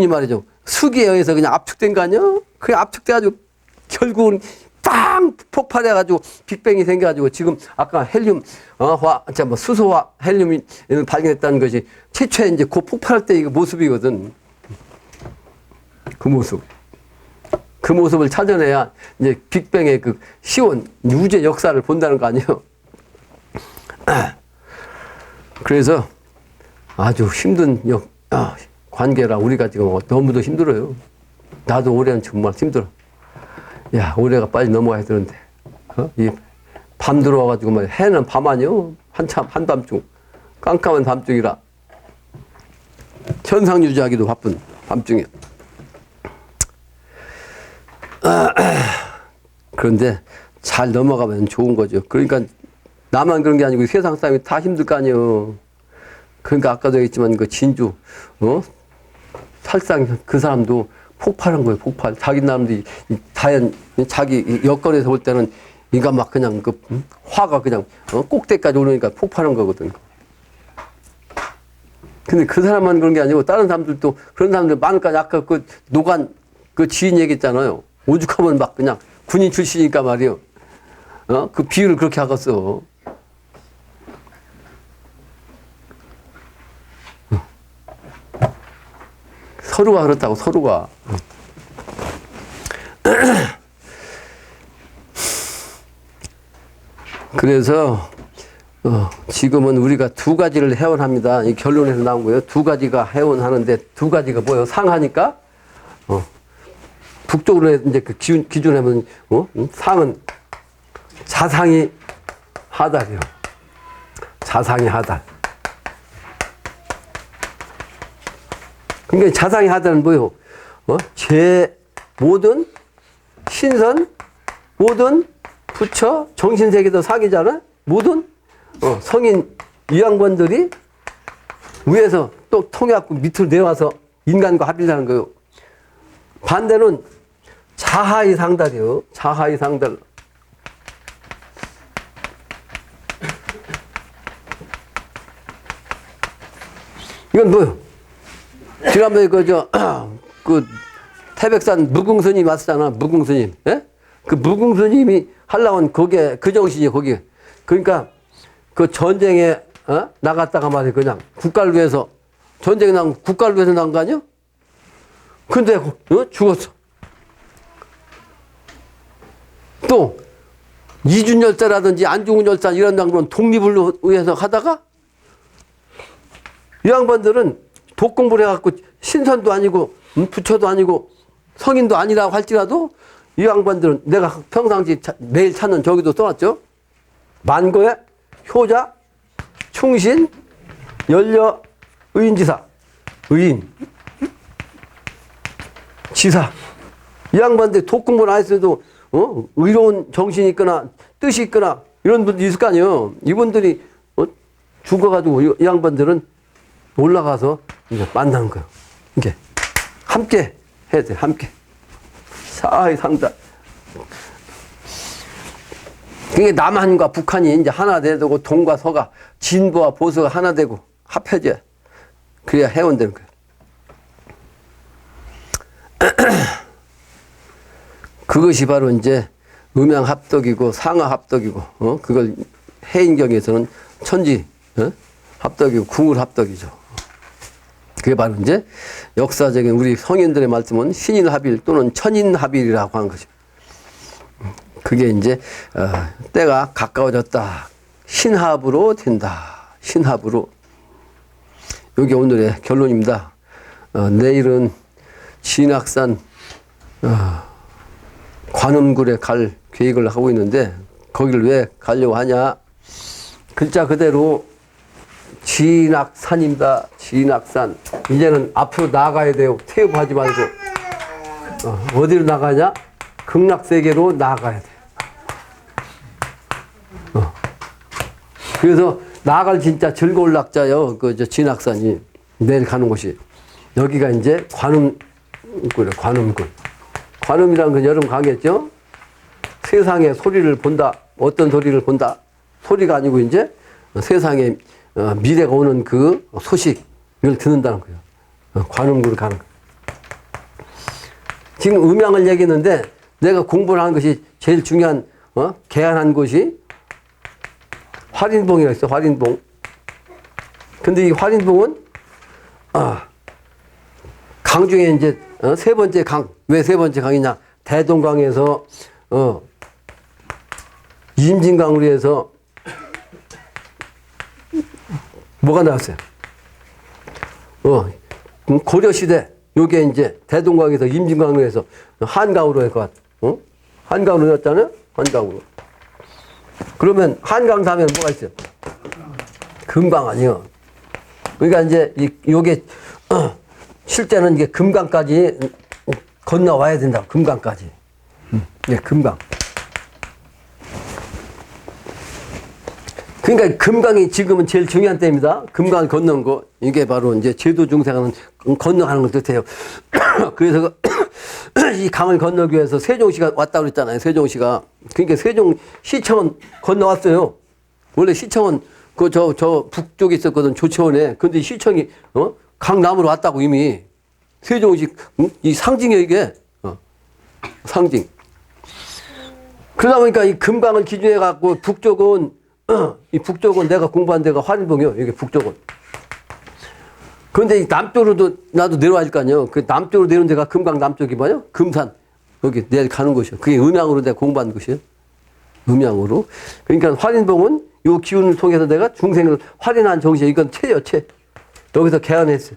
말이죠. 수기에 의해서 그냥 압축된 거 아니야? 그게 압축돼가지고 결국은 빵 폭발해가지고 빅뱅이 생겨가지고 지금 아까 헬륨 수소와 헬륨이 발견했다는 것이 최초에 이제 그 폭발할 때 이거 모습이거든. 그 모습을 찾아내야 이제 빅뱅의 그 시온 우주의 역사를 본다는 거 아니에요. 그래서 아주 힘든 관계라 우리가 지금 너무도 힘들어요. 나도 올해는 정말 힘들어. 야, 올해가 빨리 넘어가야 되는데. 이 밤 들어와가지고 뭐 해는 밤 아니요? 한참 한밤중 깜깜한 밤중이라 현상 유지하기도 바쁜 밤중에. 그런데 잘 넘어가면 좋은 거죠. 그러니까 나만 그런 게 아니고 세상 사람이 다 힘들 거 아니에요. 그러니까 아까도 얘기했지만 그 진주 살상 그 사람도 폭발한 거예요. 폭발. 자기 나름대로 자연 자기 여건에서 볼 때는 이가 막 그냥 그 화가 그냥 꼭대기까지 오르니까 폭발한 거거든. 근데 그 사람만 그런 게 아니고 다른 사람들도 그런 사람들 많을까. 아까 그 노간 그 지인 얘기했잖아요. 오죽하면 막 그냥 군인 출신이니까 말이요. 그 비유를 그렇게 하겠어. 서로가 그렇다고, 서로가. 그래서 지금은 우리가 두 가지를 해원합니다. 이 결론에서 나온 거예요. 두 가지가 해원하는데 두 가지가 뭐예요? 상하니까 북쪽으로 이제 그 기준에 하면 상은 자상이 하달이요. 자상이 하달. 그러니까 자상이 하달은 뭐예요? 제 모든 신선, 모든 부처, 정신세계도 상이잖아? 모든 성인 유양번들이 위에서 또 통해갖고 밑으로 내려와서 인간과 합일하는 거예요. 반대는 자하의 상달이요. 자하의 상달. 이건 뭐예요? 지난번에 그 태백산 무궁스님 왔었잖아. 무궁스님. 예? 그 무궁스님이 하려면 거기에 그 정신이에요. 거기. 그러니까 그 전쟁에 나갔다가 말이야. 그냥 국가를 위해서 전쟁에 나간 국가를 위해서 나간 거 아니야? 근데 죽었어. 또 이준열사라든지 안중근열사 이런 장로는 독립을 위해서 하다가 이 양반들은 독공부를 해갖고 신선도 아니고 부처도 아니고 성인도 아니라고 할지라도 이 양반들은 내가 평상시 매일 찾는 저기도 써놨죠. 만고의 효자, 충신, 연려, 의인지사. 의인, 지사. 이 양반들 독공부를 안 했어도 의로운 정신이 있거나 뜻이 있거나 이런 분들이 있을 거 아니에요. 이분들이 죽어가지고 이 양반들은 올라가서 이제 만나는 거예요. 이게 함께 해야 돼. 함께. 사의 상달. 그게 남한과 북한이 이제 하나 되고 동과 서가 진보와 보수가 하나 되고 합해져. 그래야 해원되는 거예요. 그것이 바로 이제 음양합덕이고 상하합덕이고, 그걸 해인경에서는 천지, 합덕이고 궁울합덕이죠. 그게 바로 이제 역사적인 우리 성인들의 말씀은 신인합일 또는 천인합일이라고 하는 거죠. 그게 이제, 때가 가까워졌다. 신합으로 된다. 신합으로. 이게 오늘의 결론입니다. 내일은 진악산, 관음굴에 갈 계획을 하고 있는데, 거기를 왜 가려고 하냐. 글자 그대로 진악산입니다. 진악산. 이제는 앞으로 나가야 돼요. 퇴업하지 말고. 어디로 나가냐? 극락세계로 나가야 돼. 그래서 나갈 진짜 즐거울 낙자요. 저 진악산이 내일 가는 곳이. 여기가 이제 관음굴, 관음굴. 관음이라는 건 여러분 가겠죠? 세상의 소리를 본다. 어떤 소리를 본다. 소리가 아니고 이제 세상에 미래가 오는 그 소식을 듣는다는 거예요. 관음굴을 가는 거예요. 지금 음양을 얘기했는데 내가 공부를 하는 것이 제일 중요한 개안한 곳이 활인봉이라고 있어. 활인봉. 근데 이 활인봉은 강 중에 이제 세 번째 강. 왜 세 번째 강이냐? 대동강에서 임진강으로 해서 뭐가 나왔어요? 고려시대, 요게 이제 대동강에서 임진강으로 해서 한강으로 해서, 한강으로 했잖아요? 한강으로. 그러면 한강 다음에는 뭐가 있어요? 금강 아니요. 그러니까 이제 요게, 실제는 이게 금강까지 건너와야 된다. 금강까지. 네, 금강. 그러니까 금강이 지금은 제일 중요한 때입니다. 금강을 건너는 거. 이게 바로 이제 제도 중생은 건너가는 걸 뜻해요. 그래서 이 강을 건너기 위해서 세종시가 왔다고 그랬잖아요. 세종시가. 그러니까 세종시청은 건너왔어요. 원래 시청은 저 북쪽에 있었거든. 조치원에. 근데 시청이, 강남으로 왔다고 이미. 세종시, 이 상징이에요, 이게. 상징. 그러다 보니까 이 금강을 기준해 갖고 북쪽은 이 북쪽은 내가 공부한 데가 활인봉이요. 이게 북쪽은. 그런데 이 남쪽으로도 나도 내려와야 할 거 아니에요. 그 남쪽으로 내려온 데가 금강 남쪽이 뭐요? 금산. 여기 내일 가는 곳이요. 그게 음양으로 내가 공부한 곳이에요. 음양으로. 그러니까 활인봉은 요 기운을 통해서 내가 중생을 활인한 정신, 이건 체요, 체. 여기서 개안했어요.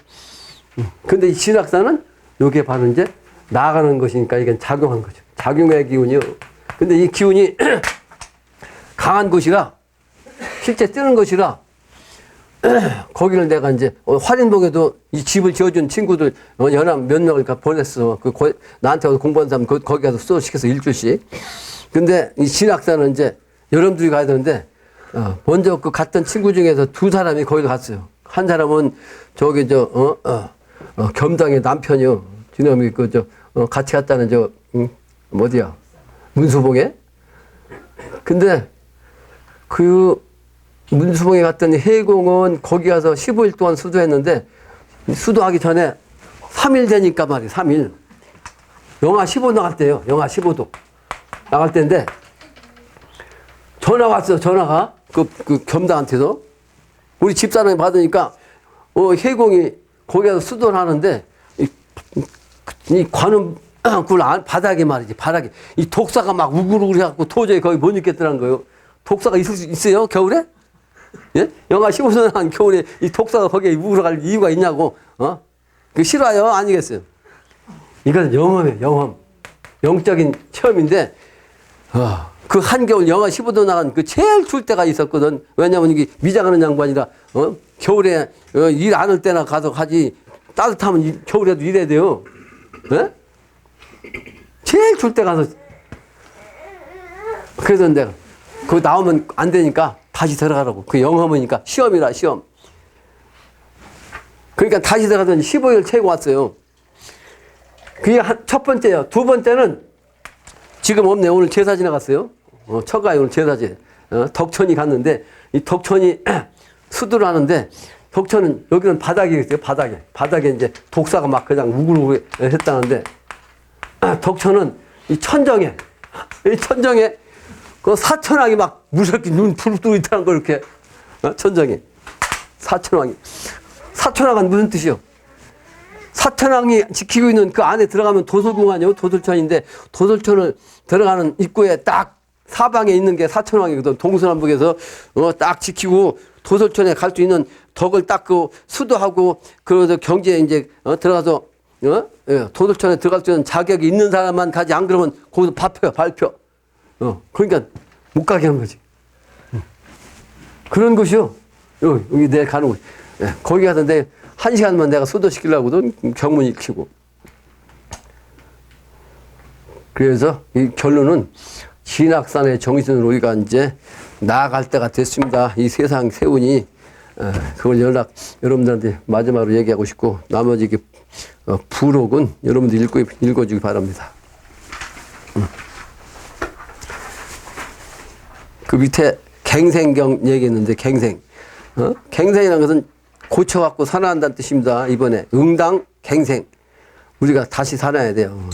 근데 이 진악산은 요게 바로 이제 나아가는 것이니까 이건 작용한 거죠. 작용의 기운이요. 근데 이 기운이 강한 곳이라 실제 뜨는 것이라 거기를 내가 이제 활인봉에도 이 집을 지어준 친구들 연합 몇 명을 보냈어. 나한테 와서 공부한 사람 거기 가서 수업 시켜서 일주일씩. 근데 이 진악산은 이제 여러분들이 가야 되는데 먼저 그 갔던 친구 중에서 두 사람이 거기를 갔어요. 한 사람은 저기 겸당의 남편이요. 지놈이 같이 갔다는 어디야? 문수봉에. 근데 그 문수봉에 갔더니 해공은 거기 가서 15일 동안 수도했는데 수도하기 전에 3일 되니까 말이에요. 3일. 영하 15도 나갔대요. 영하 15도. 나갈 때인데 전화 왔어요. 전화가. 그 겸당한테서. 우리 집사람이 받으니까 해공이 거기 가서 수도를 하는데 이 관음 굴 바닥에 말이지. 바닥에. 이 독사가 막 우글우글 해갖고 도저히 거기 못 있겠더라는 거예요. 독사가 있을 수 있어요? 겨울에? 예? 영하 15도 난 겨울에 이 독사가 거기에 우글할 이유가 있냐고. 그 싫어요? 아니겠어요? 이건 영험이에요. 영험. 영적인 체험인데 그 한겨울 영하 15도 나간 그 제일 추울 때가 있었거든. 왜냐면 이게 미장하는 양반이라 겨울에 일 안 할 때나 가서 하지. 따뜻하면 겨울에도 일해야 돼요. 예? 제일 추울 때 가서. 그래서 내가 그거 나오면 안 되니까 다시 들어가라고. 그 영험이니까 시험이라 시험. 그러니까 다시 들어가더니 15일 채고 왔어요. 그게 첫 번째요. 두 번째는 지금 없네. 오늘 제사 지나갔어요. 처가에 오늘 제사 지. 덕천이 갔는데 이 덕천이 수두를 하는데 덕천은 여기는 바닥이 있어요. 바닥에. 바닥에 이제 독사가 막 그냥 우글우글 했다는데 덕천은 이 천정에 그 사천왕이 막 무섭게 눈 부릅뜨고 있다는 걸 이렇게 천정에 사천왕이 사천왕은 무슨 뜻이요? 사천왕이 지키고 있는 그 안에 들어가면 도솔궁 아니요? 도솔천인데 도솔천을 들어가는 입구에 딱 사방에 있는 게 사천왕이거든. 동서남북에서 딱 지키고 도솔천에 갈 수 있는 덕을 닦고 수도하고 그 경제에 이제 들어가서 도솔천에 들어갈 수 있는 자격이 있는 사람만 가지. 안 그러면 거기서 발표. 그러니까 못 가게 하는 거지. 그런 것이요. 여기 내 가는 곳. 거기 가서 내 1시간만 내가 수도시키려고도 경문 익히고. 그래서 이 결론은 진학산의 정신으로 우리가 이제 나아갈 때가 됐습니다. 이 세상 세운이 그걸 여러분들한테 마지막으로 얘기하고 싶고, 나머지 부록은 여러분들 읽어주기 바랍니다. 그 밑에 갱생경 얘기했는데, 갱생이라는 것은 고쳐갖고 살아난다는 뜻입니다. 이번에 응당 갱생, 우리가 다시 살아야 돼요.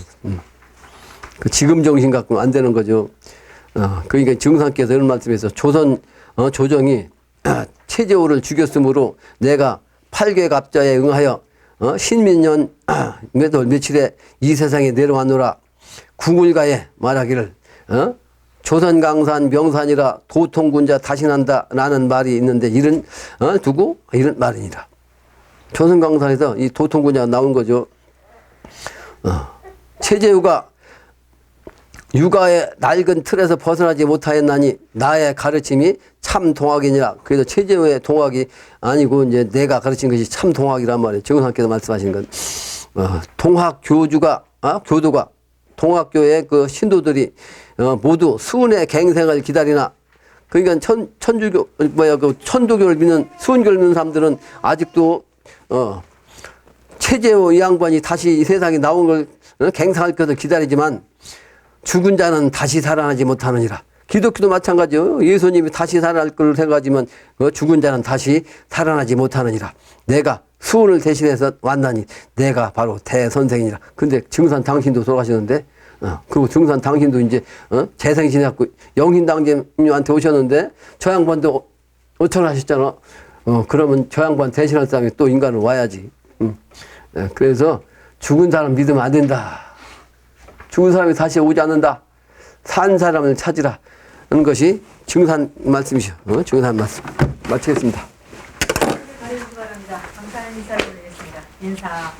그 지금 정신 갖고는 안 되는 거죠. 그러니까 증상께서 이런 말씀에서 조정이 최재호를 죽였으므로 내가 8개 갑자에 응하여 신민년 며칠에 이 세상에 내려왔노라. 궁울가에 말하기를 조선강산 명산이라 도통군자 다시 난다 라는 말이 있는데, 이런 두고 이런 말이니라. 조선강산에서 이 도통군자가 나온 거죠. 최재우가 육아의 낡은 틀에서 벗어나지 못하였나니 나의 가르침이 참 동학이니라. 그래서 최재우의 동학이 아니고 이제 내가 가르친 것이 참 동학이란 말이에요. 정선께서 말씀하신 건 동학 교도가 동학교의 그 신도들이 모두 수은의 갱생을 기다리나. 그러니까 천도교를 믿는 수은교를 믿는 사람들은 아직도 최재우 이 양반이 다시 이 세상에 나온 걸 갱생할 것을 기다리지만, 죽은 자는 다시 살아나지 못하느니라. 기독교도 마찬가지요. 예수님이 다시 살아날 걸 생각하지만 죽은 자는 다시 살아나지 못하느니라. 내가 수훈을 대신해서 왔나니 내가 바로 대선생이니라. 근데 증산 당신도 돌아가시는데, 그리고 증산 당신도 이제 재생신해갖고 영신당님한테 오셨는데, 저 양반도 어천하셨잖아. 그러면 저 양반 대신할 사람이 또 인간은 와야지. 그래서 죽은 사람 믿으면 안 된다. 죽은 사람이 다시 오지 않는다. 산 사람을 찾으라 하는 것이 증산 말씀이죠. 증산 말씀. 마치겠습니다. 감사합니다. 감사한 인사를 드리겠습니다. 인사.